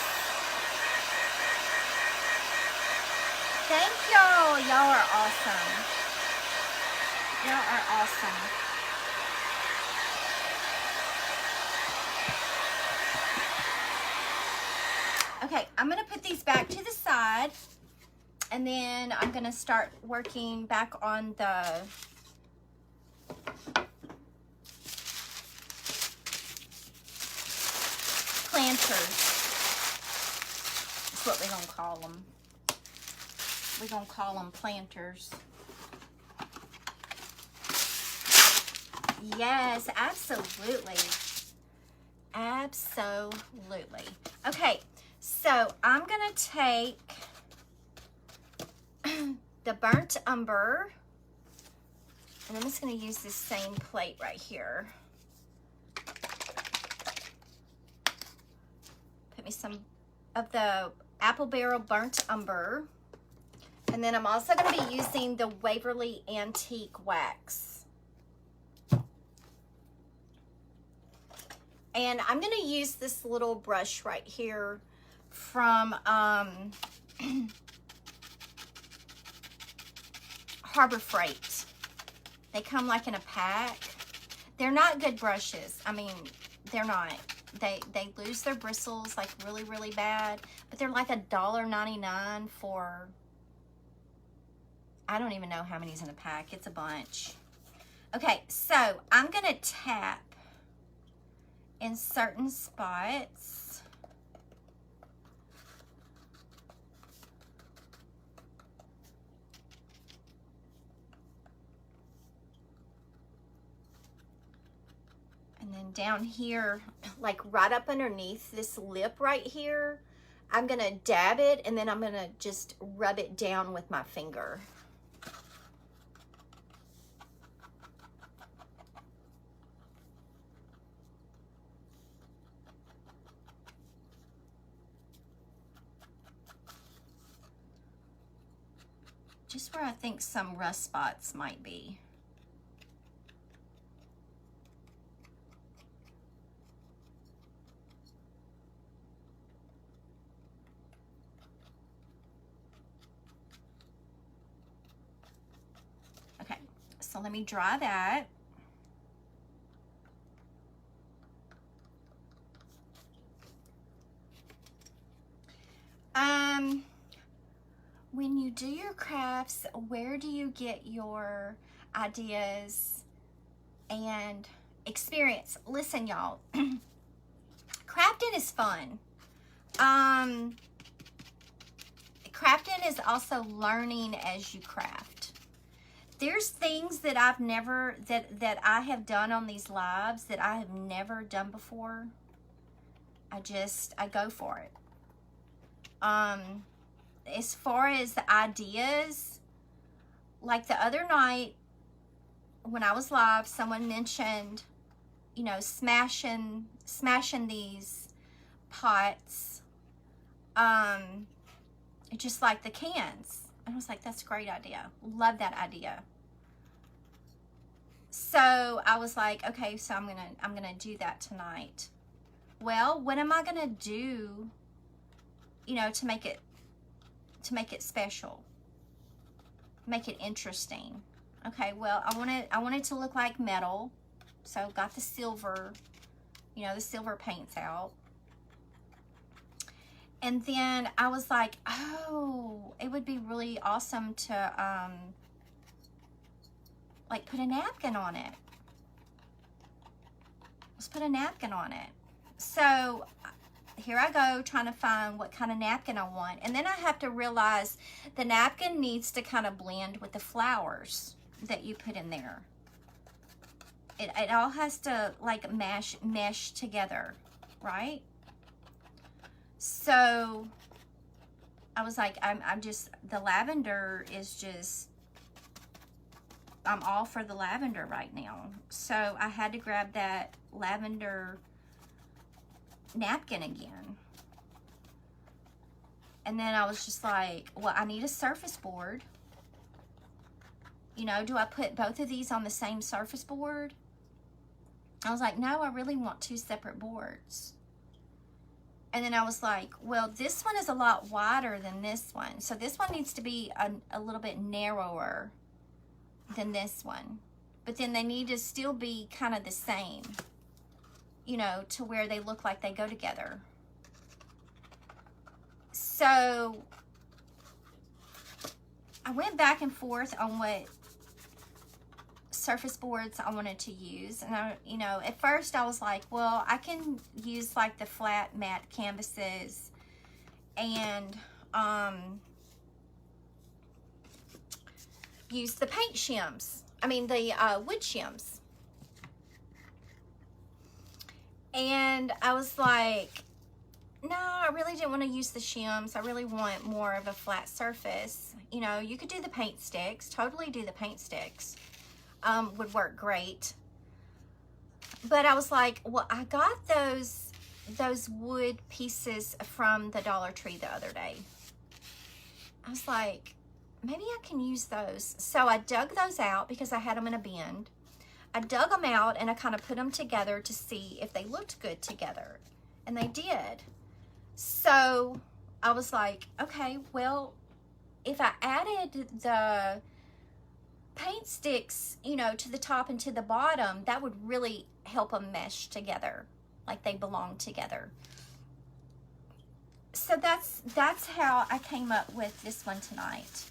[SPEAKER 1] Thank y'all. Y'all are awesome. Y'all are awesome. Okay, I'm going to put these back to the side, and then I'm going to start working back on the planters. That's what we're going to call them. We're going to call them planters. Yes, absolutely. Absolutely. Okay, so I'm going to take the burnt umber, and I'm just going to use this same plate right here. Put me some of the apple barrel burnt umber. And then I'm also going to be using the Waverly Antique Wax. And I'm going to use this little brush right here from Harbor Freight. They come like in a pack. They're not good brushes. I mean, they're not. They lose their bristles like really, really bad. But they're like $1.99 for, I don't even know how many's in a pack. It's a bunch. Okay, so I'm going to tap in certain spots. And then down here, like right up underneath this lip right here, I'm going to dab it, and then I'm going to just rub it down with my finger. Just where I think some rust spots might be. Okay, so let me dry that. When you do your crafts, where do you get your ideas and experience? Listen, y'all, crafting is fun. Crafting is also learning as you craft. There's things that I've never, that I have done on these lives that I have never done before. I go for it. As far as the ideas, like the other night when I was live, someone mentioned, you know, smashing these pots, just like the cans. And I was like, that's a great idea. Love that idea. So I was like, okay, so I'm gonna do that tonight. Well, what am I gonna do, you know, to make it special, make it interesting? Okay, well, I want it to look like metal, so got the silver, you know, the silver paints out. And then I was like, oh, it would be really awesome to like put a napkin on it. Let's put a napkin on it. So here I go trying to find what kind of napkin I want. And then I have to realize the napkin needs to kind of blend with the flowers that you put in there. It all has to like mesh together, right? So I was like, I'm just, the lavender is just, I'm all for the lavender right now. So I had to grab that lavender napkin again. And then I was just like, well, I need a surface board. You know, do I put both of these on the same surface board? I was like, no, I really want 2 separate boards. And then I was like, well, this one is a lot wider than this one. So this one needs to be a little bit narrower than this one. But then they need to still be kind of the same, you know, to where they look like they go together. So I went back and forth on what surface boards I wanted to use. And I, you know, at first I was like, well, I can use like the flat matte canvases and use the paint shims. I mean the wood shims. And I was like, no, I really didn't want to use the shims. I really want more of a flat surface. You know, you could do the paint sticks, totally do the paint sticks. Would work great. But I was like, well, I got those wood pieces from the Dollar Tree the other day. I was like, maybe I can use those. So I dug those out because I had them in a bin. I dug them out and I kind of put them together to see if they looked good together. And they did. So I was like, okay, well, if I added the paint sticks, you know, to the top and to the bottom, that would really help them mesh together, like they belong together. So that's how I came up with this one tonight.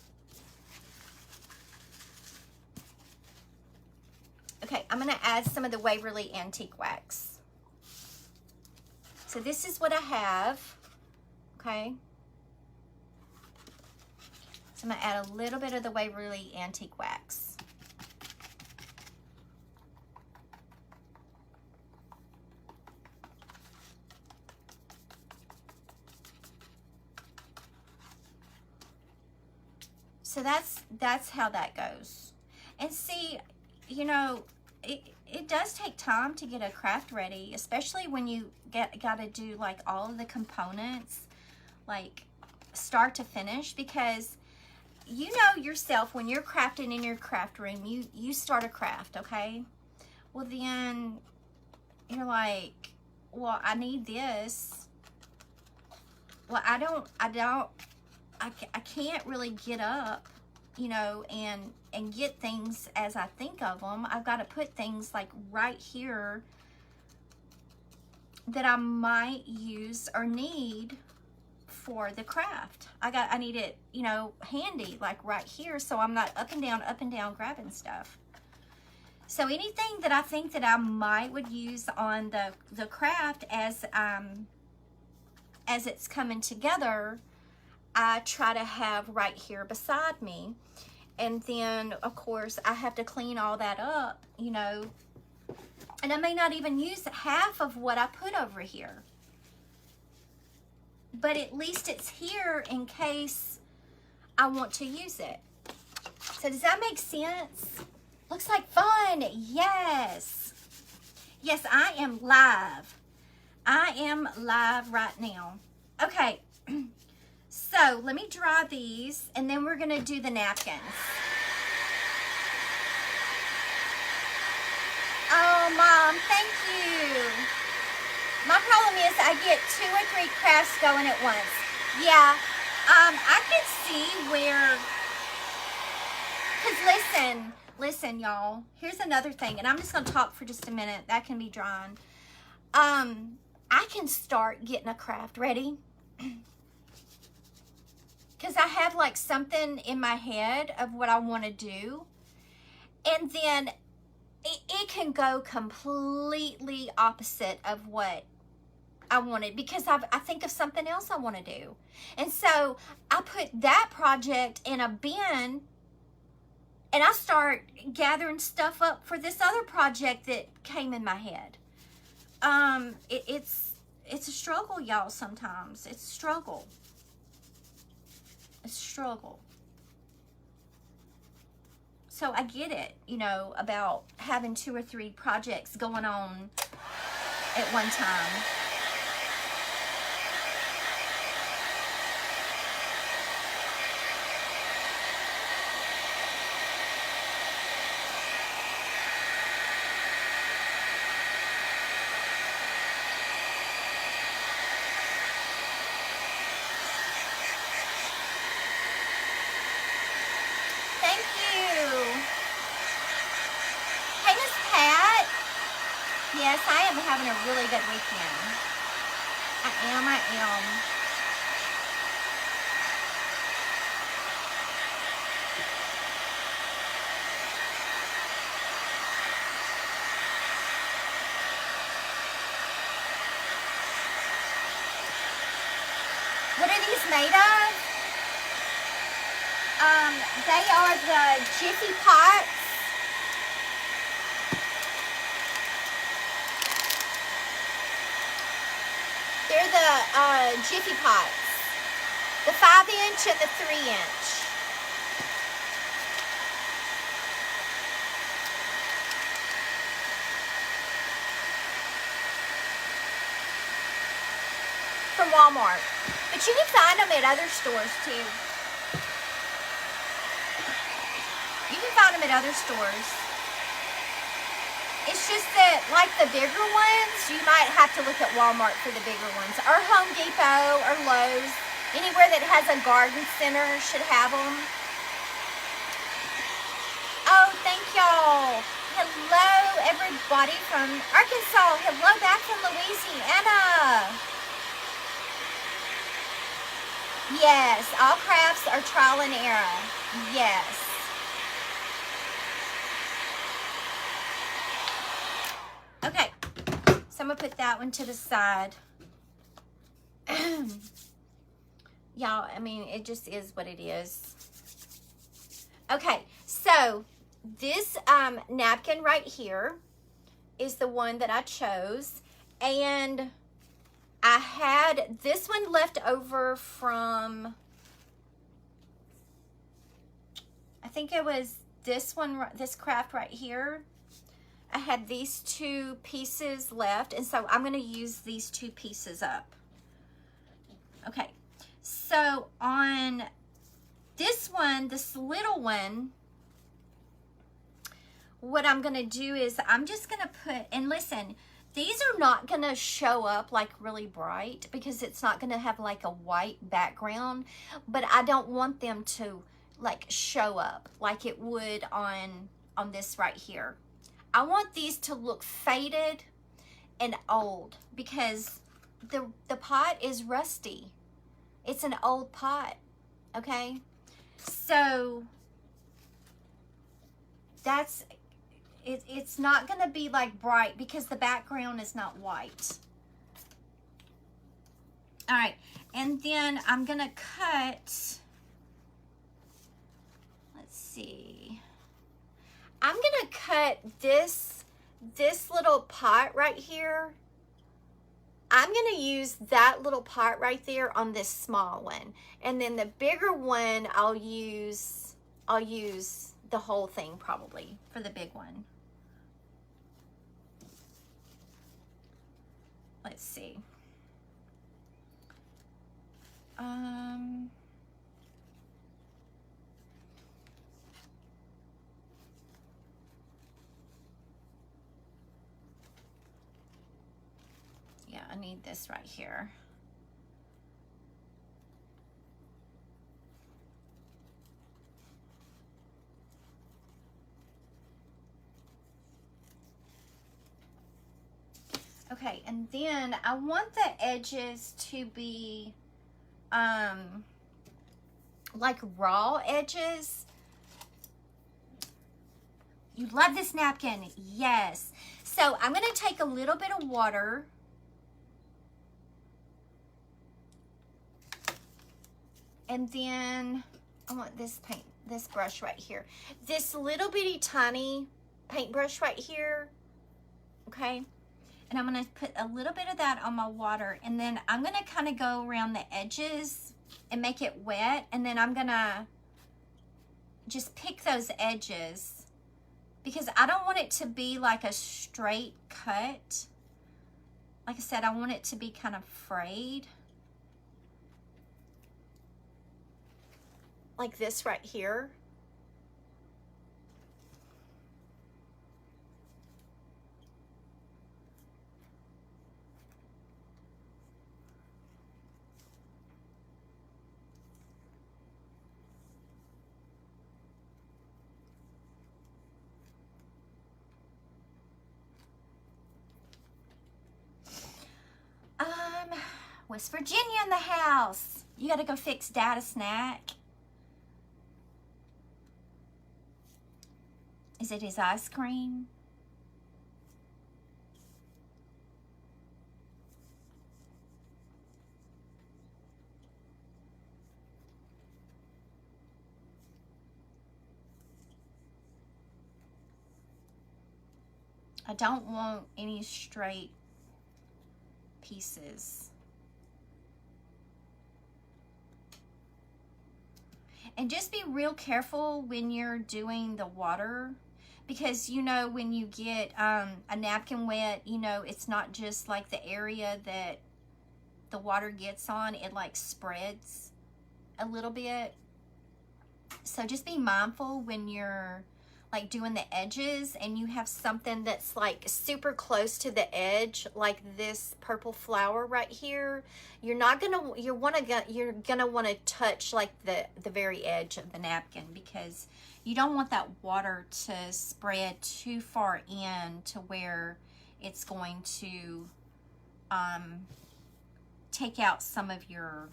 [SPEAKER 1] Okay, I'm going to add some of the Waverly Antique Wax. So this is what I have, okay? So I'm going to add a little bit of the Waverly Antique Wax. So that's how that goes. And see, you know, it does take time to get a craft ready, especially when you got to do like all of the components, like start to finish, because you know yourself when you're crafting in your craft room, you start a craft, okay? Well, then you're like, well, I need this. Well, I can't really get up, you know, and get things as I think of them. I've got to put things like right here that I might use or need for the craft. I need it, you know, handy, like right here, so I'm not up and down grabbing stuff. So anything that I think that I would use on the craft as it's coming together, I try to have right here beside me. And then, of course, I have to clean all that up, you know. And I may not even use half of what I put over here. But at least it's here in case I want to use it. So does that make sense? Looks like fun. Yes. Yes, I am live. I am live right now. Okay. So let me dry these, and then we're going to do the napkins. Oh, Mom, thank you. My problem is I get 2 or 3 crafts going at once. Yeah, I can see where, because listen, y'all. Here's another thing, and I'm just going to talk for just a minute. That can be drawn. I can start getting a craft ready. Because I have like something in my head of what I want to do. And then it can go completely opposite of what I wanted. Because I think of something else I want to do. And so I put that project in a bin. And I start gathering stuff up for this other project that came in my head. It's a struggle, y'all, sometimes. It's a struggle. It's a struggle. So I get it, you know, about having 2 or 3 projects going on at one time. Thank you. Hey, Miss Pat. Yes, I am having a really good weekend. I am. What are these made of? They are the Jiffy pots. They're the Jiffy pots. The 5-inch and the 3-inch. From Walmart. But you can find them at other stores too. You can find them at other stores. It's just that, like the bigger ones, you might have to look at Walmart for the bigger ones. Or Home Depot or Lowe's. Anywhere that has a garden center should have them. Oh, thank y'all. Hello, everybody from Arkansas. Hello, back from Louisiana. Yes, all crafts are trial and error. Yes. Okay, so I'm going to put that one to the side. Y'all, I mean, it just is what it is. Okay, so this napkin right here is the one that I chose. And I had this one left over from, I think it was this one, this craft right here. I had these 2 pieces left, and so I'm going to use these 2 pieces up. Okay, so on this one, this little one, what I'm going to do is I'm just going to put, and listen, these are not going to show up like really bright because it's not going to have like a white background, but I don't want them to like show up like it would on this right here. I want these to look faded and old because the pot is rusty. It's an old pot, okay? So that's, it's not gonna be like bright because the background is not white. All right, and then I'm gonna cut, let's see. I'm gonna cut this little pot right here. I'm gonna use that little pot right there on this small one. And then the bigger one, I'll use the whole thing probably for the big one. Let's see. Yeah, I need this right here. Okay, and then I want the edges to be like raw edges. You love this napkin, yes. So I'm gonna take a little bit of water and then I want this this brush right here. This little bitty tiny paintbrush right here, okay? And I'm gonna put a little bit of that on my water, and then I'm gonna kind of go around the edges and make it wet, and then I'm gonna just pick those edges because I don't want it to be like a straight cut. Like I said, I want it to be kind of frayed. Like this right here. West Virginia in the house. You gotta go fix Dad a snack. Is it his ice cream? I don't want any straight pieces. And just be real careful when you're doing the water, because you know when you get a napkin wet, you know it's not just like the area that the water gets on, it like spreads a little bit. So just be mindful when you're like doing the edges and you have something that's like super close to the edge, like this purple flower right here. You're gonna want to touch like the very edge of the napkin, because you don't want that water to spread too far in to where it's going to take out some of your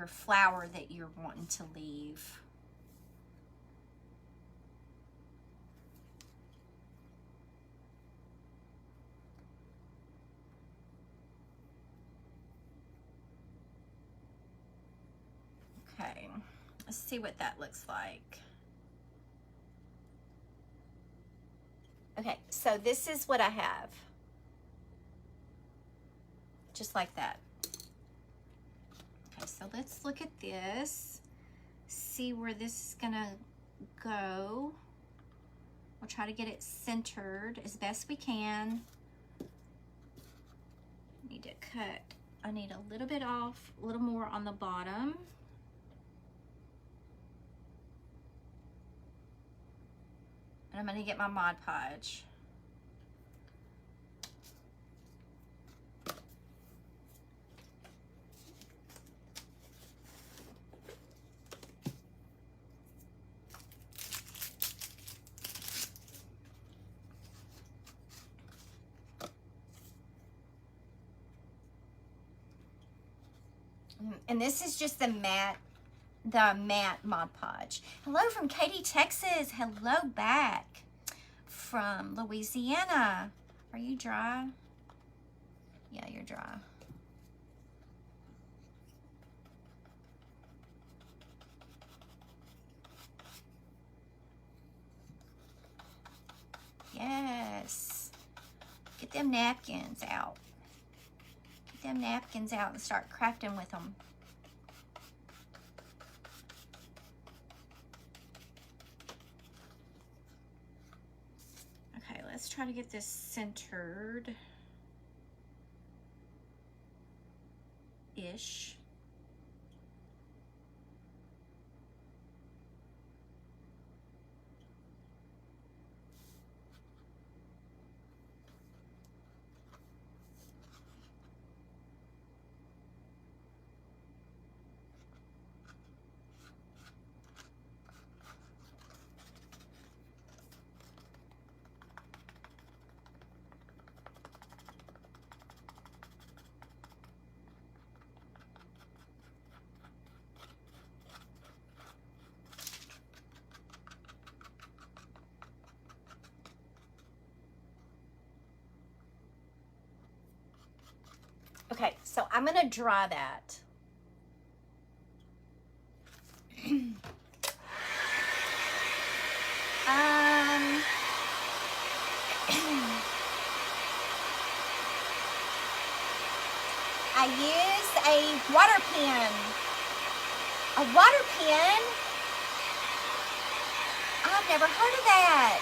[SPEAKER 1] flour that you're wanting to leave. Okay, let's see what that looks like. Okay, so this is what I have. Just like that. Okay, so let's look at this. See where this is gonna go. We'll try to get it centered as best we can. Need to cut. I need a little bit off, a little more on the bottom. And I'm going to get my Mod Podge. And this is just the matte Mod Podge. Hello from Katy, Texas. Hello back from Louisiana. Are you dry? Yeah, you're dry. Yes. Get them napkins out. Get them napkins out and start crafting with them. Okay, let's try to get this centered-ish. Okay, so I'm gonna dry that. I use a water pen. A water pen? I've never heard of that.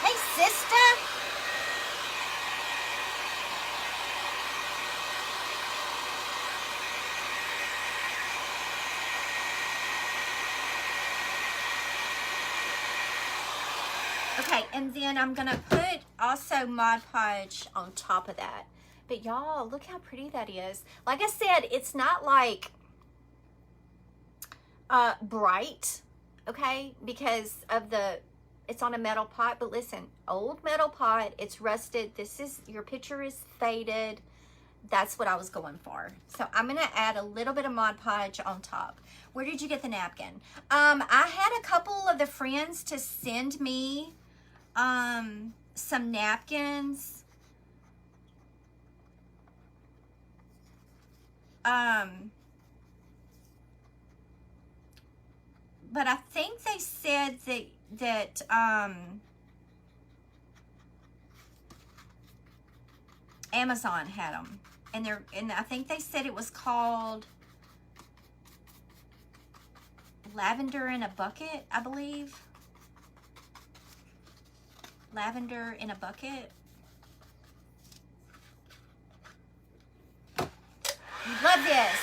[SPEAKER 1] Hey, sister. Okay, and then I'm gonna put also Mod Podge on top of that. But y'all, look how pretty that is. Like I said, it's not like bright, okay, because of it's on a metal pot. But listen, old metal pot, it's rusted. Your picture is faded. That's what I was going for. So I'm gonna add a little bit of Mod Podge on top. Where did you get the napkin? I had a couple of the friends to send me some napkins. But I think they said that Amazon had them, and I think they said it was called Lavender in a Bucket, I believe. Lavender in a Bucket. You love this.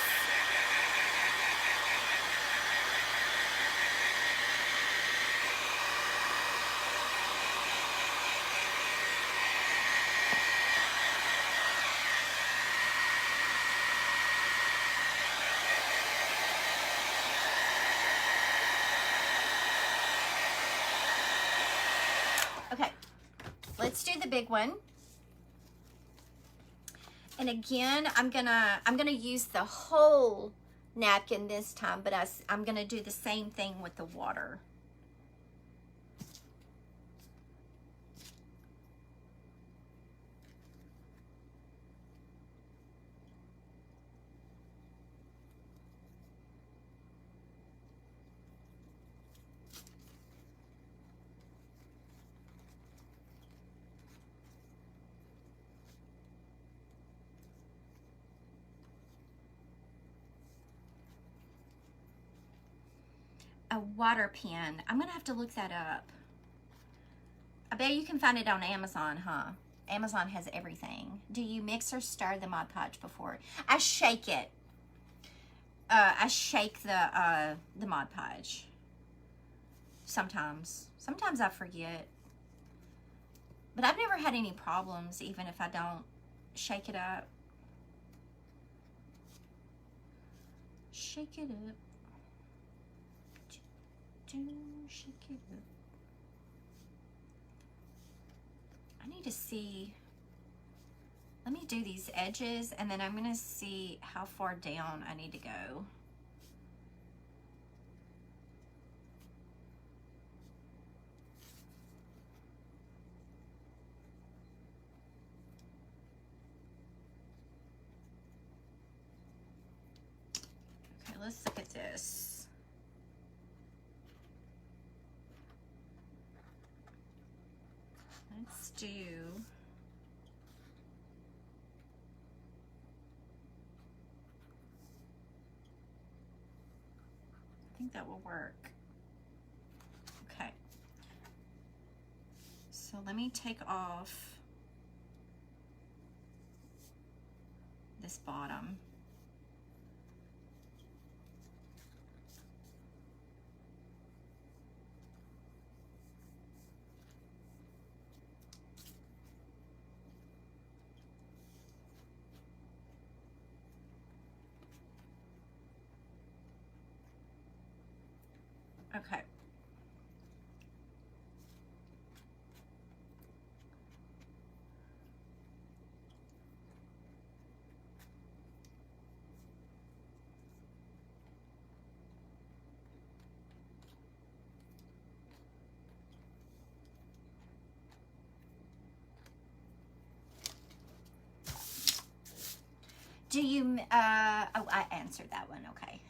[SPEAKER 1] Okay, let's do the big one. And again, I'm gonna use the whole napkin this time, but I'm gonna do the same thing with the water. A water pen. I'm gonna have to look that up. I bet you can find it on Amazon, huh? Amazon has everything. Do you mix or stir the Mod Podge before? I shake it. I shake the Mod Podge. Sometimes I forget. But I've never had any problems even if I don't shake it up. Shake it up. Shake it up. I need to see. Let me do these edges and then I'm going to see how far down I need to go. Okay, let's look at this. Let's do, I think that will work. Okay. So let me take off this bottom. Okay. Do you, oh, I answered that one, okay.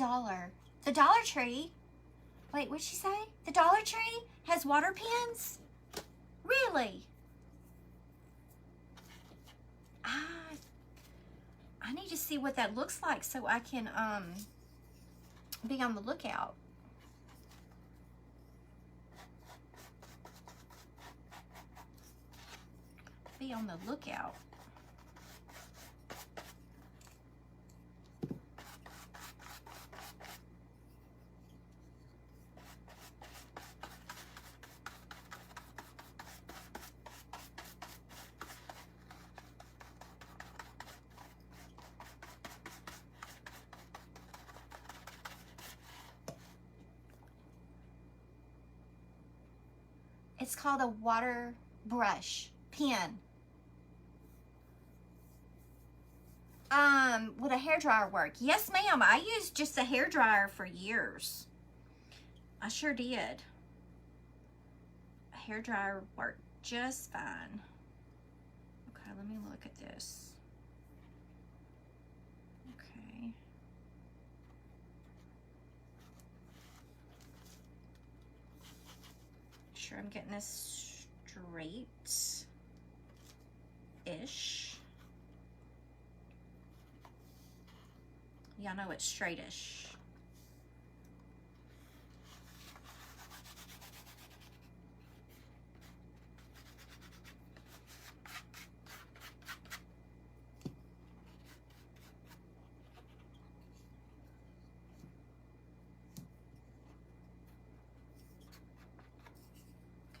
[SPEAKER 1] $1. The Dollar Tree, wait, what'd she say? The Dollar Tree has water pens? Really? I need to see what that looks like so I can be on the lookout. Be on the lookout. It's called a water brush pen. Would a hairdryer work? Yes, ma'am. I used just a hairdryer for years. I sure did. A hairdryer worked just fine. Okay, let me look at this. Okay. Sure I'm getting this straight-ish. Y'all know it's straightish.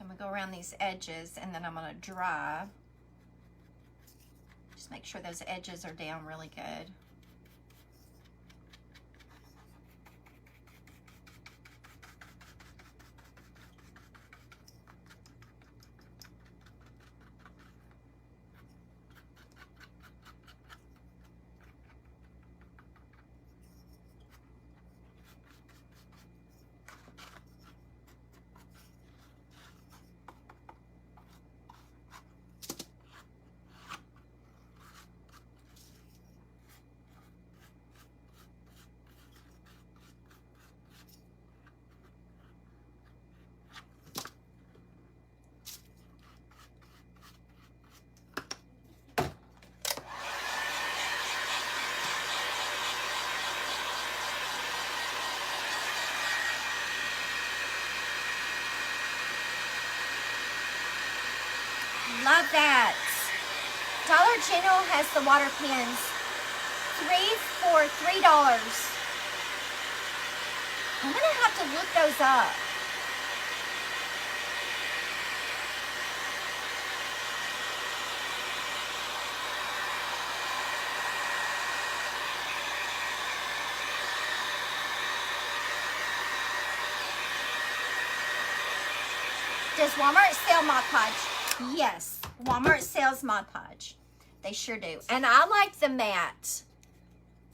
[SPEAKER 1] I'm gonna go around these edges and then I'm gonna dry. Just make sure those edges are down really good. Love that. Dollar General has the water pens. 3 for $3. I'm gonna have to look those up. Does Walmart sell Mod Podge? Yes, Walmart sells Mod Podge. They sure do. And I like the matte.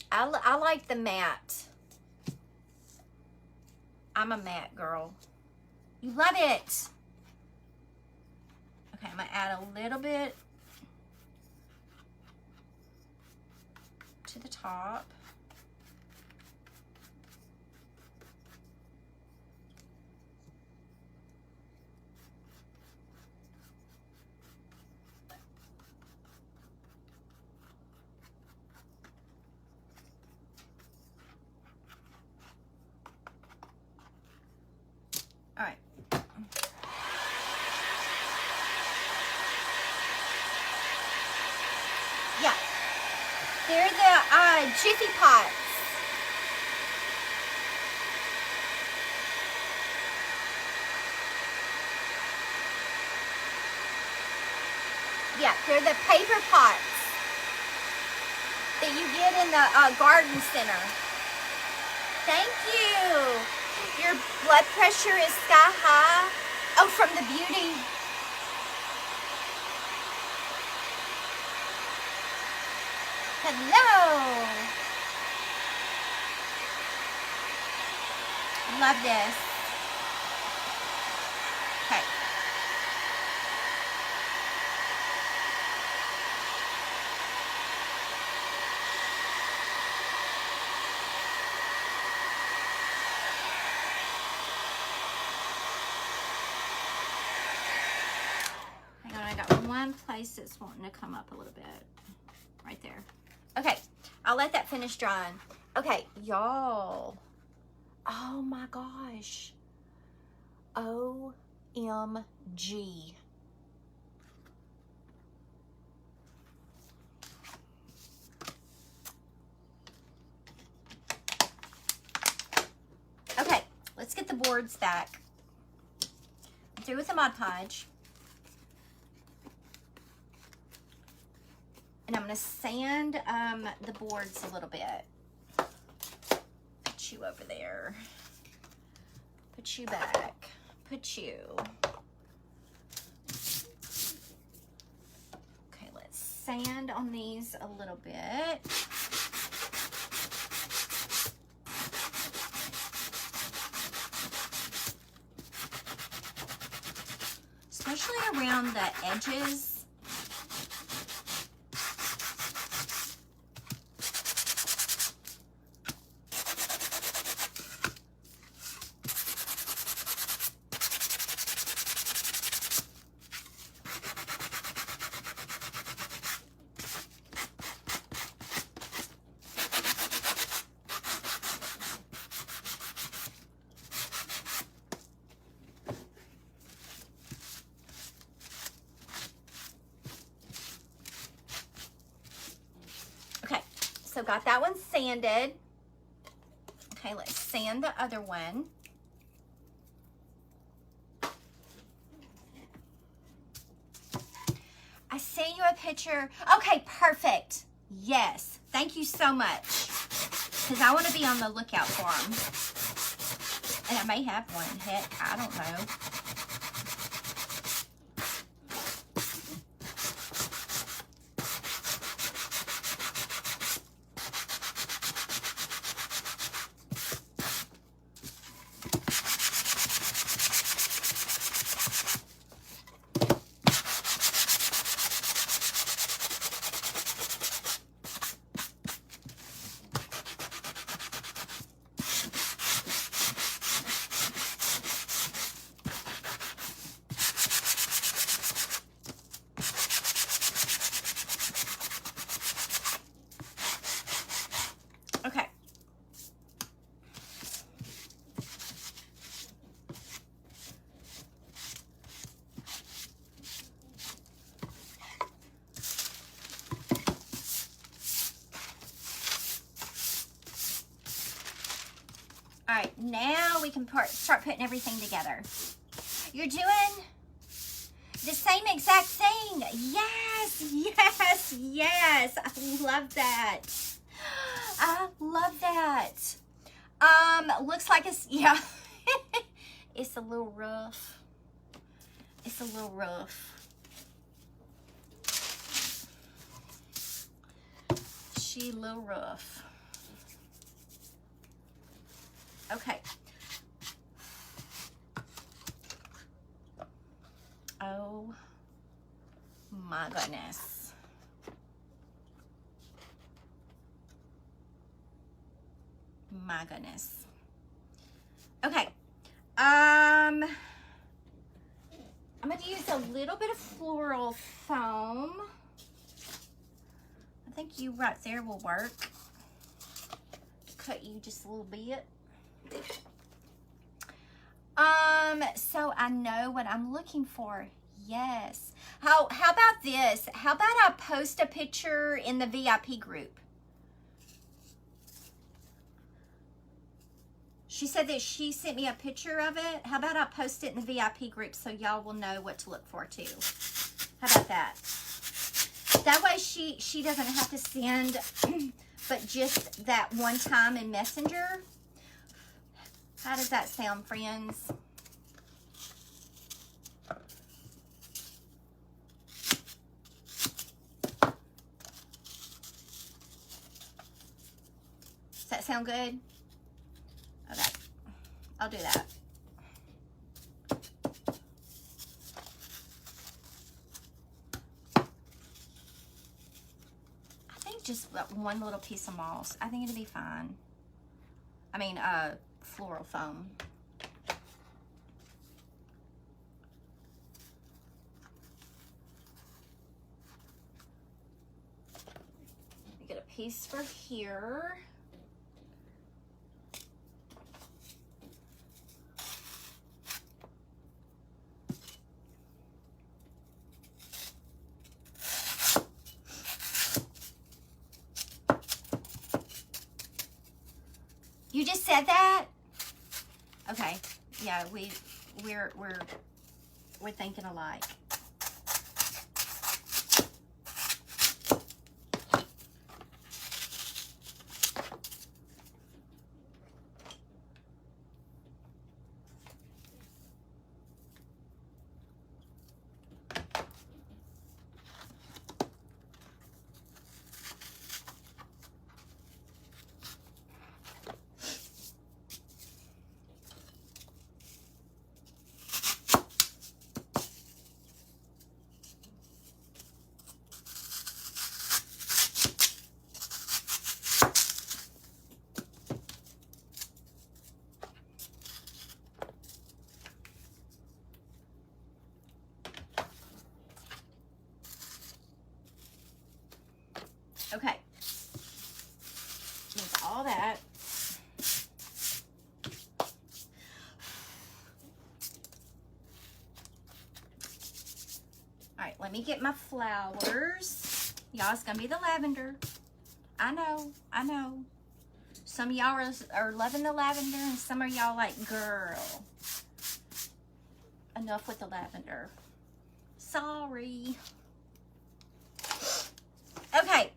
[SPEAKER 1] I like the matte. I'm a matte girl. You love it. Okay, I'm going to add a little bit to the top. All right. Yeah. They're the Jiffy pots. Yeah, they're the paper pots that you get in the garden center. Thank you. Your blood pressure is sky high. Oh, from the beauty. Hello. Love this. Okay. got one place that's wanting to come up a little bit. Right there. Okay, I'll let that finish drying. Okay, y'all. Oh my gosh. OMG. Okay, let's get the boards back. I'm through with the Mod Podge. And I'm going to sand the boards a little bit. Put you over there. Put you back. Put you. Okay, let's sand on these a little bit. Especially around the edges. So got that one sanded. Okay, let's sand the other one. I sent you a picture. Okay, perfect. Yes, thank you so much. Because I want to be on the lookout for them. And I may have one. Heck, I don't know. All right, now we can start putting everything together. You're doing the same exact thing. Yes, yes, yes. I love that. I love that. Looks like it's, yeah. It's a little rough. It's a little rough. She a little rough. Okay. Oh my goodness. My goodness. Okay. I'm going to use a little bit of floral foam. I think you right there will work. Cut you just a little bit. So I know what I'm looking for. Yes. How about this? How about I post a picture in the VIP group? She said that she sent me a picture of it. How about I post it in the VIP group so y'all will know what to look for too? How about that? That way she doesn't have to send but just that one time in Messenger. How does that sound, friends? Does that sound good? Okay, I'll do that. I think just one little piece of moss. I think it'll be fine. I mean, floral foam. piece for here. You just said that? Okay. Yeah, we're thinking alike. Okay. Move all that. All right, let me get my flowers. Y'all, it's gonna be the lavender. I know, I know. Some of y'all are loving the lavender, and some of y'all like, girl, enough with the lavender. Sorry. Okay.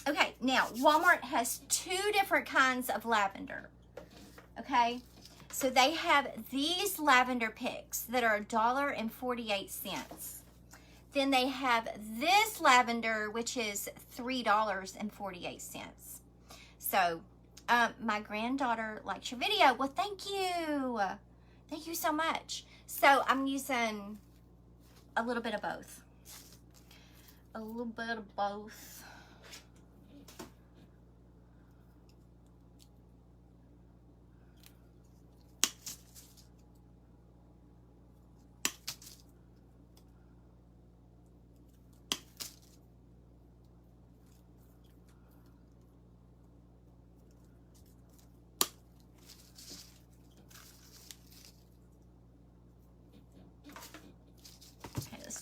[SPEAKER 1] Okay, now Walmart has 2 different kinds of lavender. Okay, so they have these lavender picks that are $1.48. Then they have this lavender, which is $3.48. So, my granddaughter likes your video. Well, thank you. Thank you so much. So, I'm using a little bit of both. A little bit of both.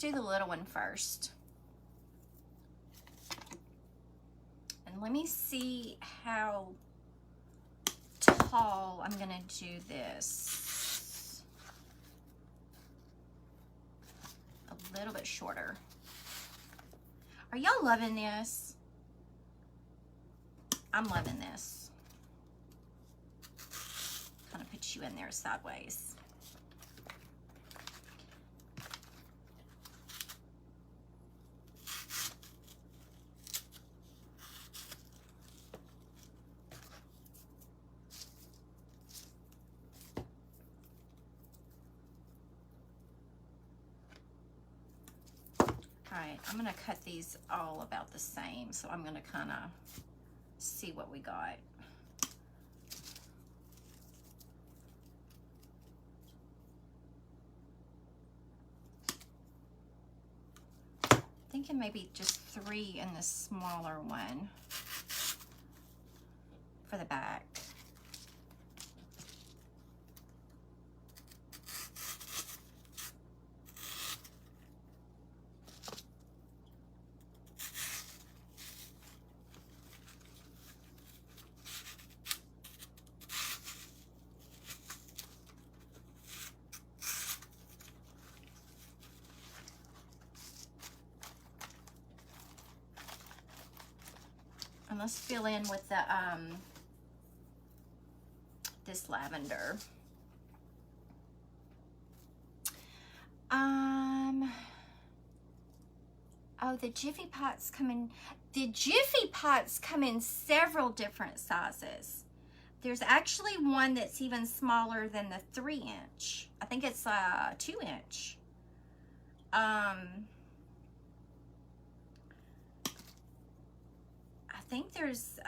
[SPEAKER 1] Do the little one first. And let me see how tall I'm gonna do this. A little bit shorter. Are y'all loving this? I'm loving this. Kind of put you in there sideways. Alright, I'm going to cut these all about the same, so I'm going to kind of see what we got. Thinking maybe just 3 in the smaller one for the back. And let's fill in with the this lavender. Oh, the Jiffy pots come in. The Jiffy pots come in several different sizes. There's actually one that's even smaller than the 3-inch. I think it's 2-inch. I think there's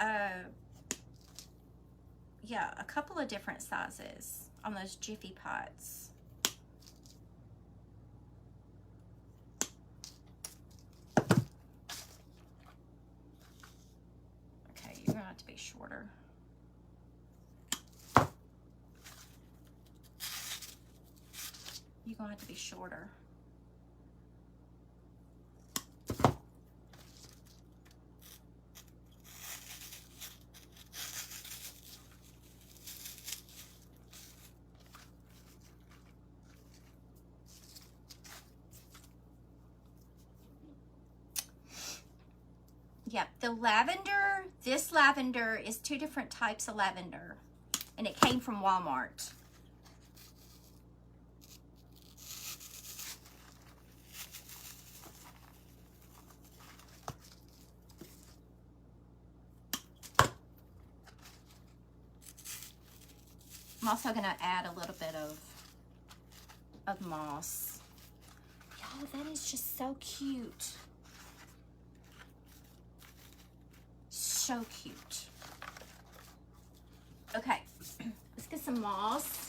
[SPEAKER 1] yeah, a couple of different sizes on those Jiffy pots. shorter. You're gonna have to be shorter. Yep, the lavender, this lavender is 2 different types of lavender, and it came from Walmart. I'm also gonna add a little bit of moss. Y'all, that is just so cute. So cute. Okay, let's get some moss.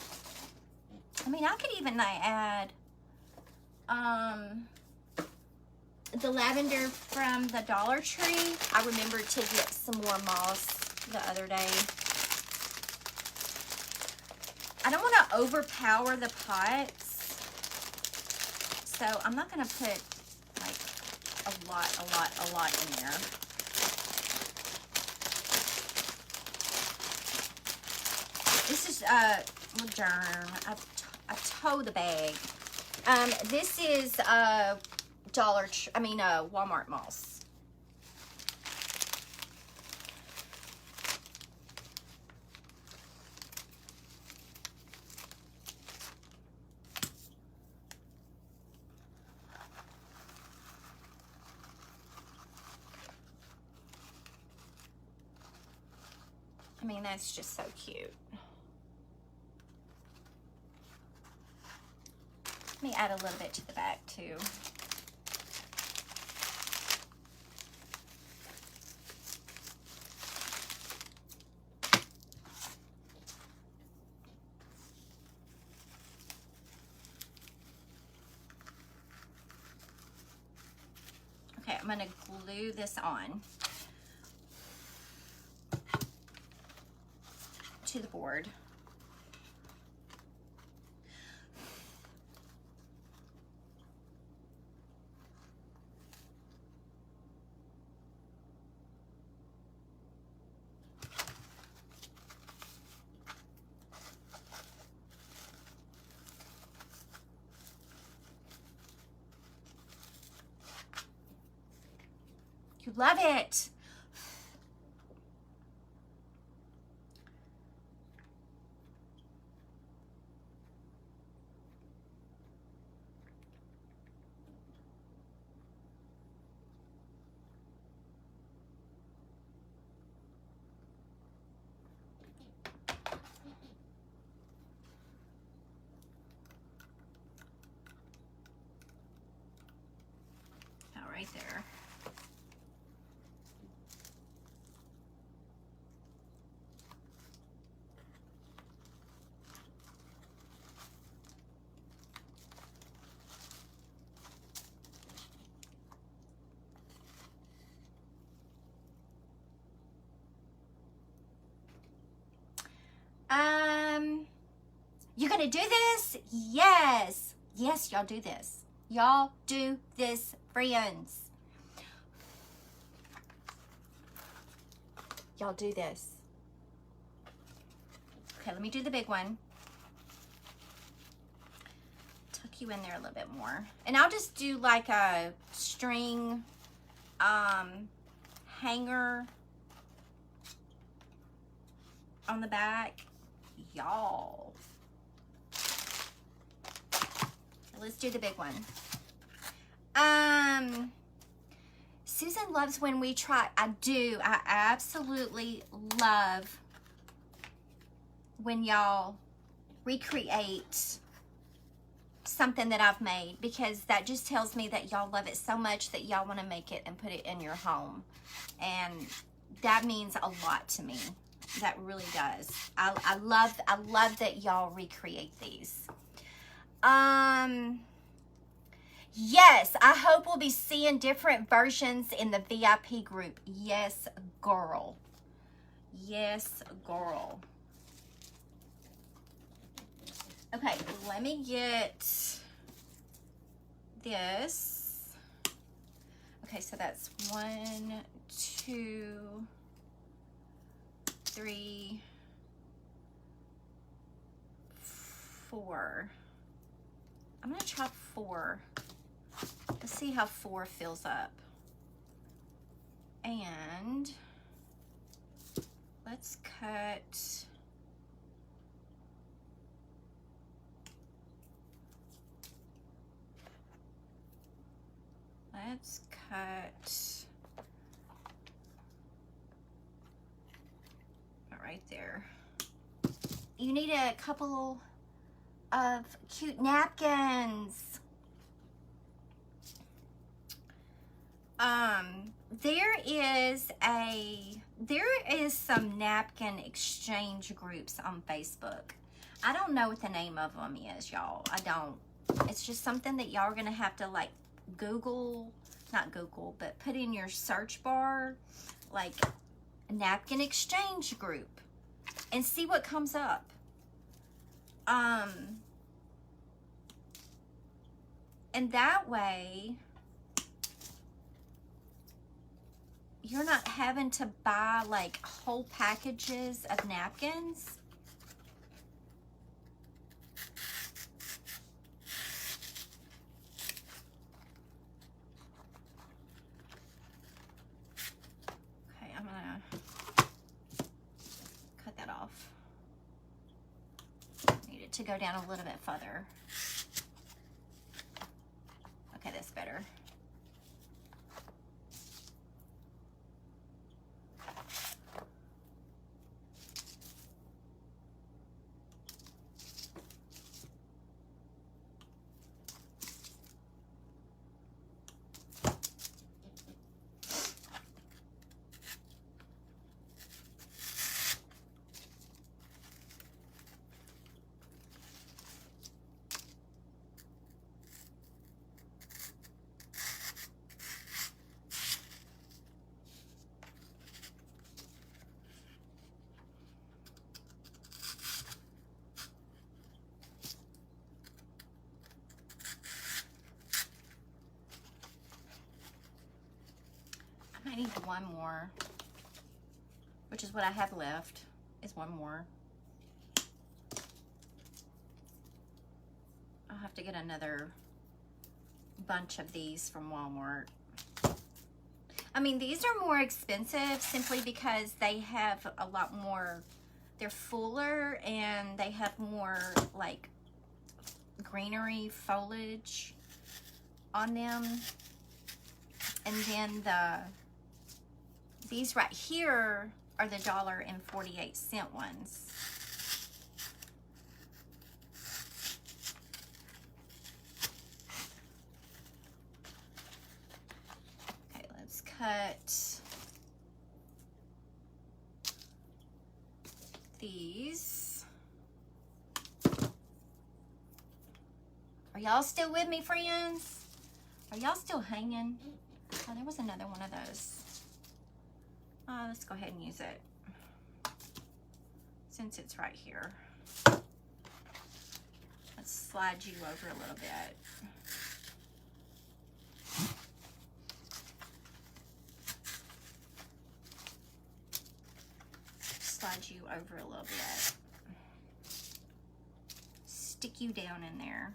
[SPEAKER 1] I mean, I could even add the lavender from the Dollar Tree. I remembered to get some more moss the other day. I don't want to overpower the pots, so I'm not going to put like a lot in there. This is darn, I tow the bag. This is Walmart moss. I mean, that's just so cute. Let me add a little bit to the back too. Okay, I'm gonna glue this on to the board. You love it. All right there. You gonna do this? Yes. Yes, y'all do this. Y'all do this, friends. Y'all do this. Okay, let me do the big one. Tuck you in there a little bit more. And I'll just do like a string hanger on the back. Y'all. Let's do the big one. Susan loves when we try. I do. I absolutely love when y'all recreate something that I've made, because that just tells me that y'all love it so much that y'all want to make it and put it in your home. And that means a lot to me. That really does. I love that y'all recreate these. Yes, I hope we'll be seeing different versions in the VIP group. Yes, girl. Yes, girl. Okay, let me get this. Okay, so that's 1, 2, 3, 4. I'm gonna try 4. Let's see how 4 fills up. And let's cut. Let's cut right there. You need a couple of cute napkins. There is some napkin exchange groups on Facebook. I don't know what the name of them is, y'all. I don't. It's just something that y'all are gonna have to like Google, not Google, but put in your search bar, like napkin exchange group, and see what comes up. And that way, you're not having to buy like whole packages of napkins. Okay, I'm gonna cut that off. Need it to go down a little bit further. Okay, that's better. I need one more, which is what I have left, is one more. I'll have to get another bunch of these from Walmart. I mean, these are more expensive simply because they have a lot more, they're fuller and they have more like greenery foliage on them. And then these right here are the $1.48 ones. Okay, let's cut these. Are y'all still with me, friends? Are y'all still hanging? Oh, there was another one of those. Let's go ahead and use it since it's right here. Let's slide you over a little bit. Slide you over a little bit. Stick you down in there.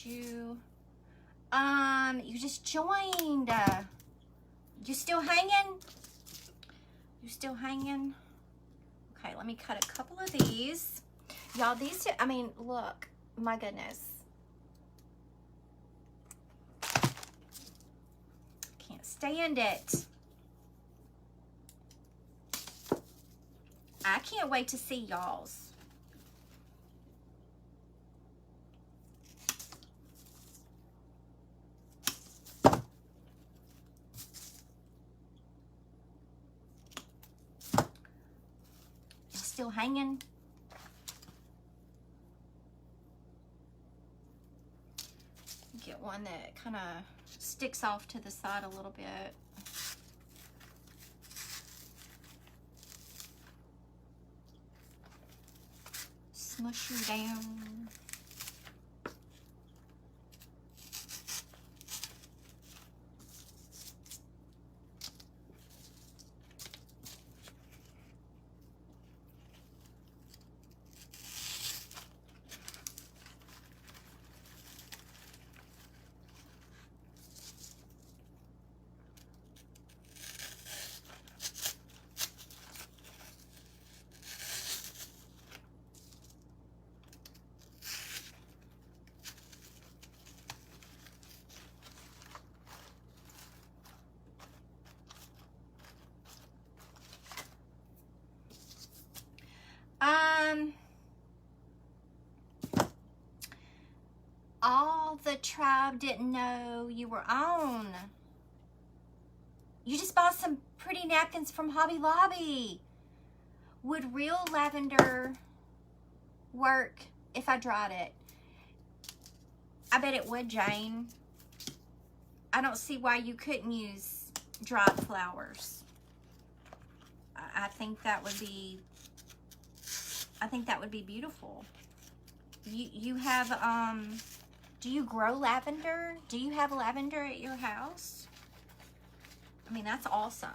[SPEAKER 1] You you just joined. You still hanging? You still hanging? Okay, let me cut a couple of these. Y'all, these two, I mean, look, my goodness. Can't stand it. I can't wait to see y'all's. Still hanging? one that kind of sticks off to the side a little bit. Smush her down. All the tribe didn't know you were on. You just bought some pretty napkins from Hobby Lobby. Would real lavender work if I dried it? I bet it would, Jane. I don't see why you couldn't use dried flowers. I think that would be beautiful. You have do you grow lavender? Do you have lavender at your house? I mean, that's awesome.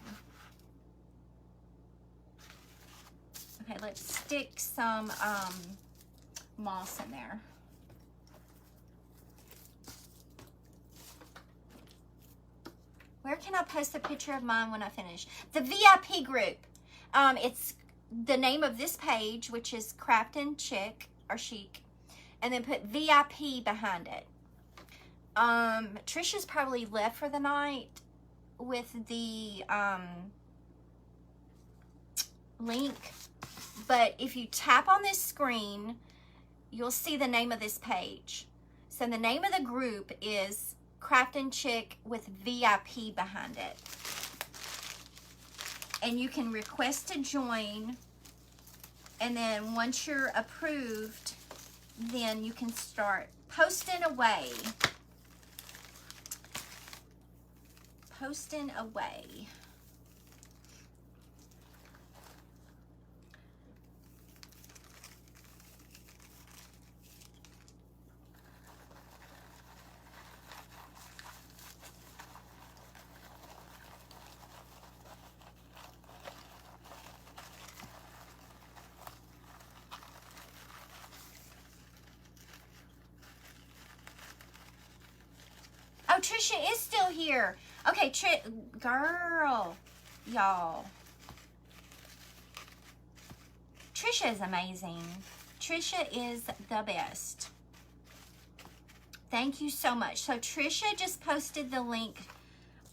[SPEAKER 1] Okay, let's stick some moss in there. Where can I post a picture of mine when I finish? The VIP group. It's the name of this page, which is Craftin' Chic or Chic, and then put VIP behind it. Trisha's probably left for the night with the link, but if you tap on this screen, you'll see the name of this page. So the name of the group is Craftin' Chic with VIP behind it. And you can request to join, and then once you're approved, then you can start posting away. Posting away. Oh, Trisha is still here. Okay, girl, y'all. Trisha is amazing. Trisha is the best. Thank you so much. So Trisha just posted the link,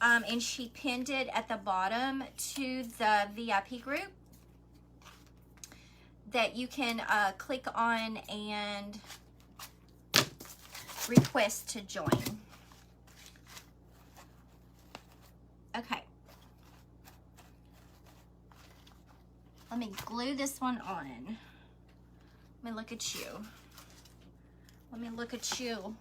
[SPEAKER 1] and she pinned it at the bottom to the VIP group that you can click on and request to join. Okay. Let me glue this one on. Let me look at you. Let me look at you.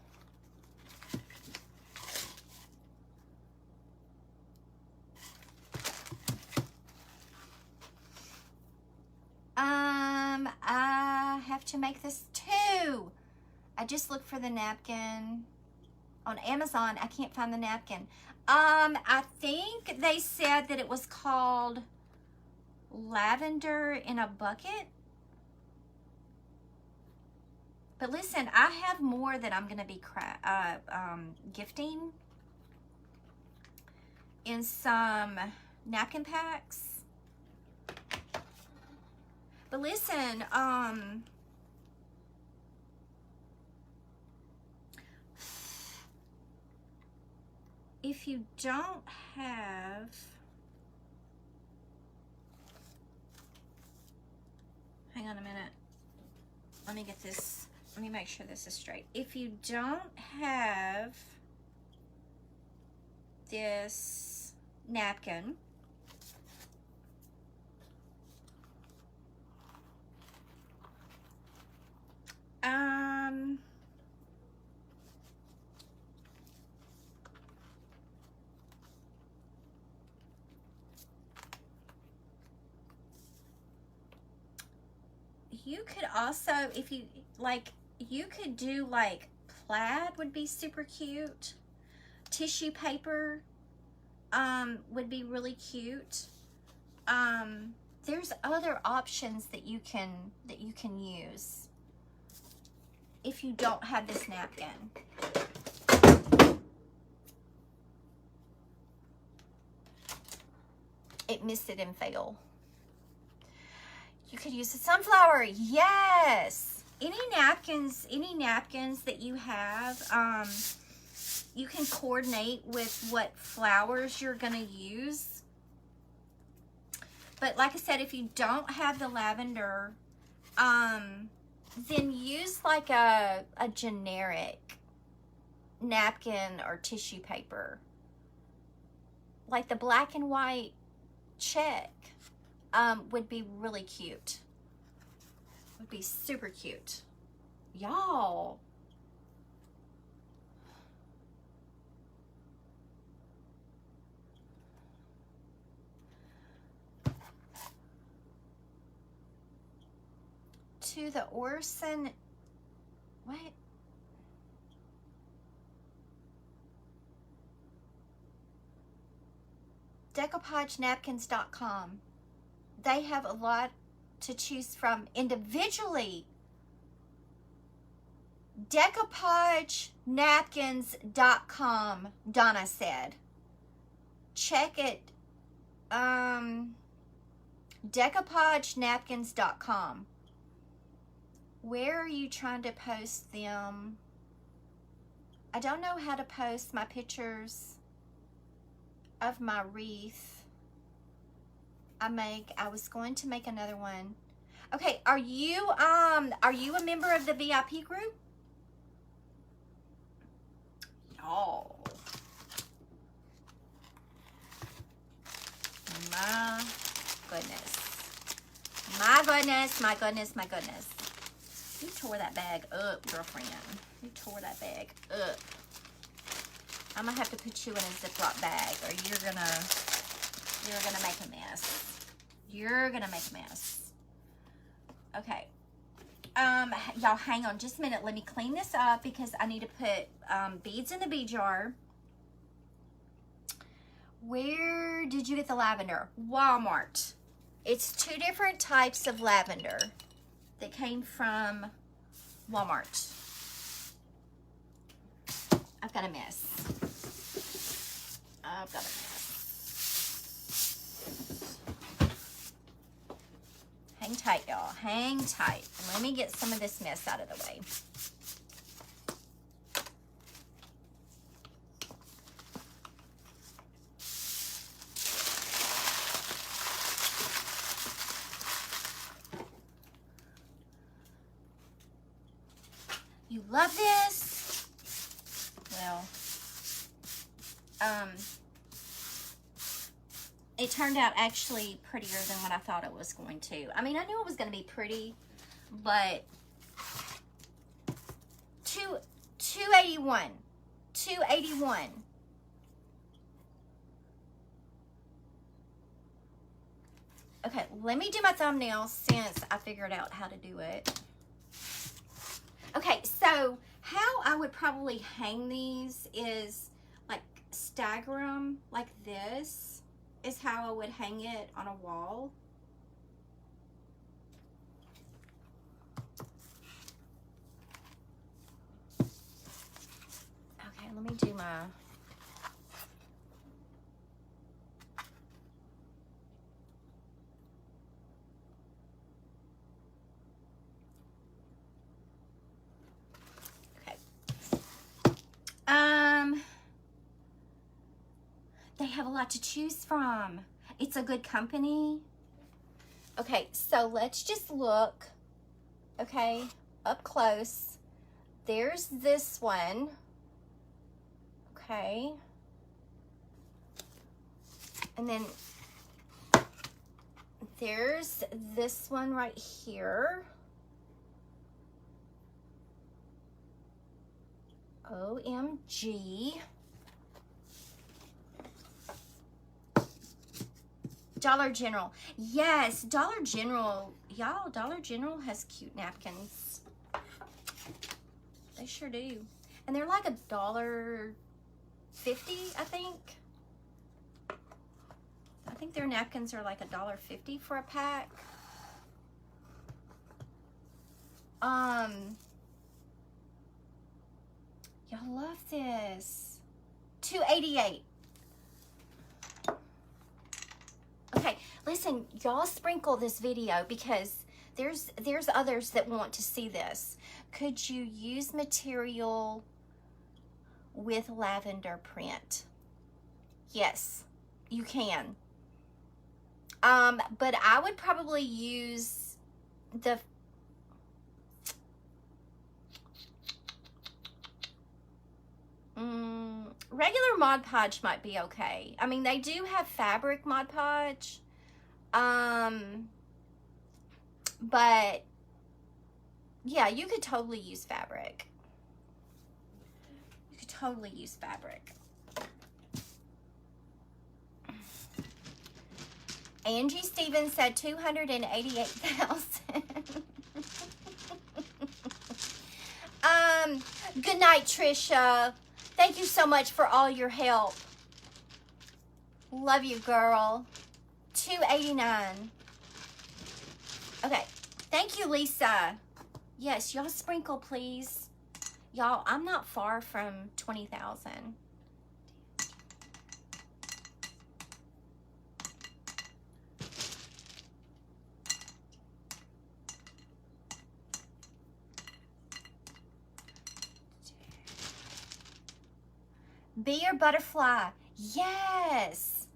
[SPEAKER 1] I have to make this too. I just looked for the napkin on Amazon. I can't find the napkin. I think they said that it was called Lavender in a Bucket. But listen, I have more that I'm going to be gifting in some napkin packs. But listen, if you don't have, hang on a minute, let me get this, let me make sure this is straight. If you don't have this napkin, You could also, if you like, you could do like plaid would be super cute. Tissue paper would be really cute. There's other options that you can use if you don't have this napkin. It missed it and failed. You could use a sunflower. Yes. Any napkins that you have, you can coordinate with what flowers you're gonna use. But like I said, if you don't have the lavender, then use like a generic napkin or tissue paper. Like the black and white check would be really cute. Would be super cute. Y'all. To the Orson, what? DecoupageNapkins.com. They have a lot to choose from individually. DecoupageNapkins.com, Donna said. Check it. DecoupageNapkins.com. Where are you trying to post them? I don't know how to post my pictures of my wreath I was going to make another one. Okay, are you a member of the VIP group? Oh. My goodness. My goodness, my goodness, my goodness. You tore that bag up, girlfriend. You tore that bag up. I'm gonna have to put you in a Ziploc bag, or you're gonna make a mess. You're gonna make a mess. Okay. Y'all hang on just a minute. Let me clean this up because I need to put beads in the bead jar. Where did you get the lavender? Walmart. It's 2 different types of lavender that came from Walmart. I've got a mess. I've got a mess. Hang tight, y'all. Hang tight. Let me get some of this mess out of the way. You love this? Well, it turned out actually prettier than what I thought it was going to. I mean, I knew it was going to be pretty, but $281. Okay, let me do my thumbnail since I figured out how to do it. Okay, so how I would probably hang these is like stagger them like this is how I would hang it on a wall. Okay, let me do my... They have a lot to choose from. It's a good company. Okay, so let's just look, okay, up close. There's this one, okay. And then there's this one right here. OMG. Dollar General. Yes, Dollar General Y'all, Dollar General has cute napkins. They sure do. And they're like $1.50, I think. I think their napkins are like $1.50 for a pack. Y'all love this. $2.88. Okay, listen, y'all sprinkle this video because there's others that want to see this. Could you use material with lavender print? Yes, you can. But I would probably use the regular Mod Podge might be okay. I mean, they do have fabric Mod Podge. But yeah, you could totally use fabric. You could totally use fabric. Angie Stevens said 288,000. Good night, Trisha. Thank you so much for all your help. Love you, girl. 289. Okay. Thank you, Lisa. Yes, y'all sprinkle, please. Y'all, I'm not far from 20,000. Be your butterfly. Yes.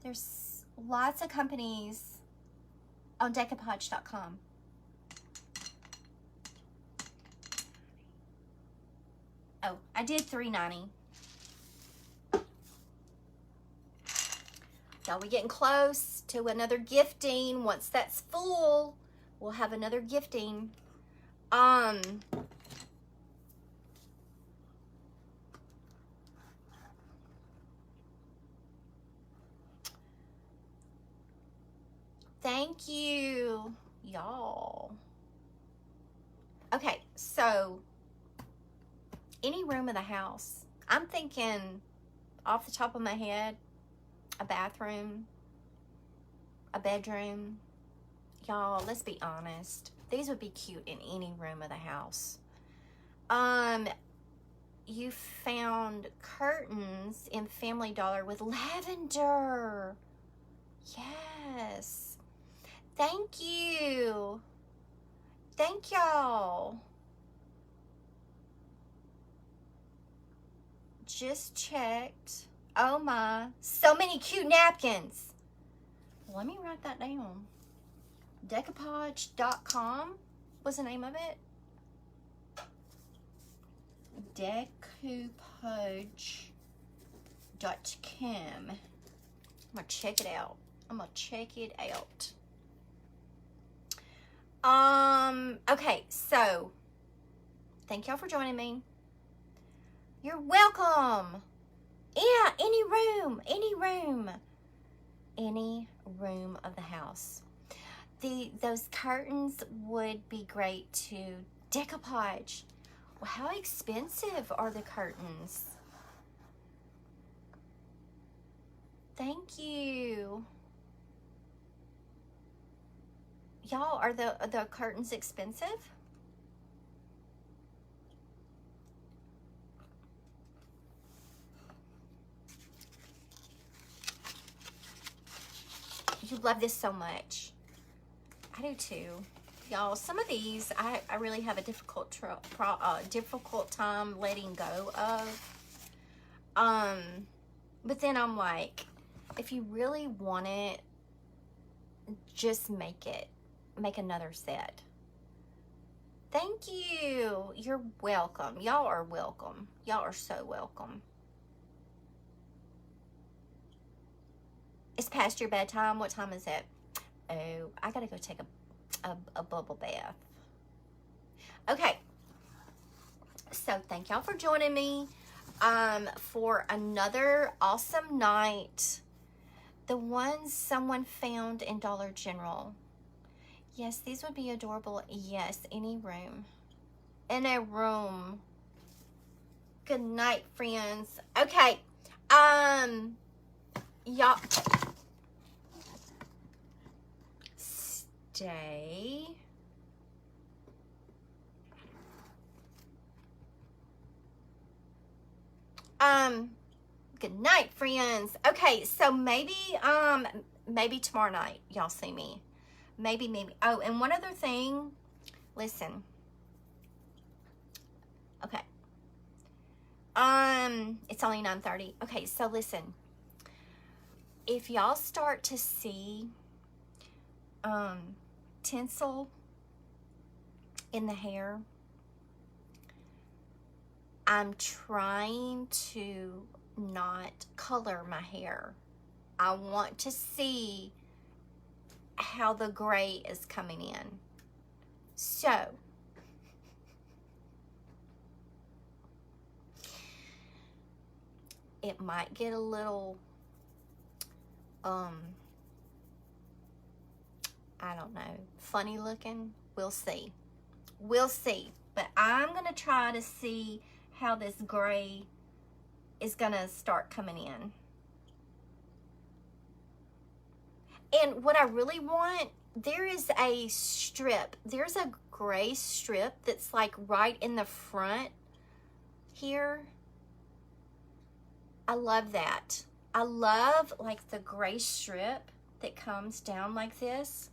[SPEAKER 1] There's lots of companies on decoupage.com. Oh, I did $3.90. Y'all, we getting close to another gifting. Once that's full, we'll have another gifting. Thank you, y'all. Okay, so any room of the house. I'm thinking off the top of my head, a bathroom, a bedroom. Y'all, let's be honest. These would be cute in any room of the house. You found curtains in Family Dollar with lavender. Yes. Thank you. Thank y'all. Just checked. Oh my. So many cute napkins. Let me write that down. Decoupage.com was the name of it. Decoupage.com. I'm gonna check it out. Okay, so thank y'all for joining me. You're welcome. Yeah, any room of the house. Those curtains would be great to decoupage. Well, how expensive are the curtains? Thank you. Y'all, are the curtains expensive? You love this so much. I do too. Y'all, some of these I really have a difficult time letting go of. But then I'm like, if you really want it, just make it. Make another set. Thank you. You're welcome. Y'all are welcome. Y'all are so welcome. It's past your bedtime. What time is it? Oh, I gotta go take a bubble bath. Okay. So thank y'all for joining me for another awesome night The ones someone found in Dollar General. Yes, these would be adorable. Yes, any room. In a room. Good night, friends. Okay. Y'all. Stay. Good night, friends. Okay, so maybe tomorrow night y'all see me. Maybe. Oh, and one other thing. Listen. Okay. It's only 9:30. Okay, so listen. If y'all start to see tinsel in the hair, I'm trying to not color my hair. I want to see how the gray is coming in. So it might get a little I don't know, funny looking. We'll see. But I'm gonna try to see how this gray is gonna start coming in. And what I really want, there is a strip. There's a gray strip that's like right in the front here. I love that. I love like the gray strip that comes down like this.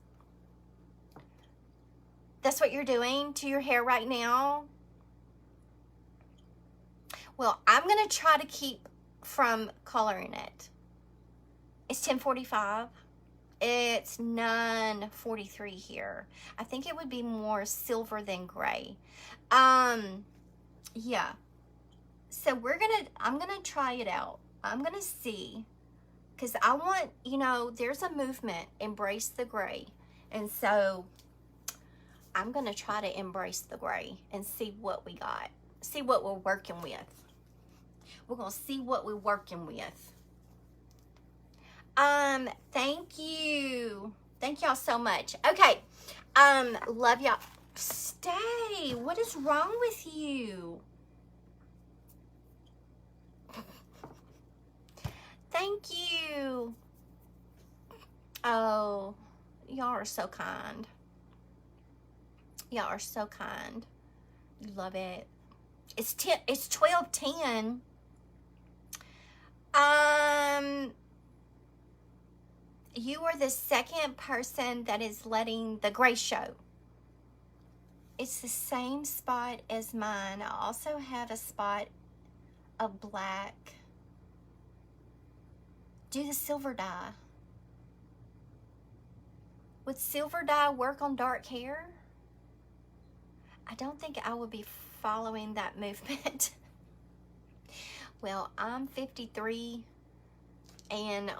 [SPEAKER 1] That's what you're doing to your hair right now. Well, I'm going to try to keep from coloring it. It's 10:45. It's 9:43 here. I think it would be more silver than gray. Yeah. So I'm going to try it out. I'm going to see. Because I want, you know, there's a movement, embrace the gray. And so I'm going to try to embrace the gray and see what we got. See what we're working with. We're going to see what we're working with. Thank you. Thank y'all so much. Okay. Love y'all. Stay. What is wrong with you? Thank you. Oh, y'all are so kind. Y'all are so kind. Love it. It's 12:10. You are the second person that is letting the gray show. It's the same spot as mine. I also have a spot of black. Do the silver dye. Would silver dye work on dark hair? I don't think I would be following that movement. Well, I'm 53 and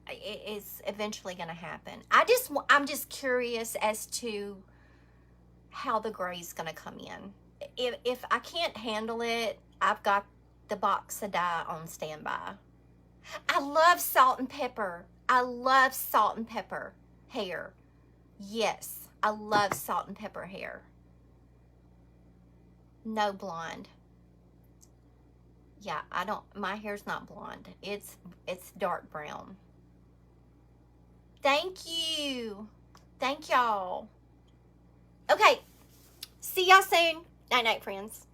[SPEAKER 1] it is eventually going to happen. I'm just curious as to how the gray is going to come in. If I can't handle it, I've got the box of dye on standby. I love salt and pepper. I love salt and pepper hair. Yes, I love salt and pepper hair. No blonde. Yeah, my hair's not blonde. It's dark brown. Thank you. Thank y'all. Okay. See y'all soon. Night night, friends.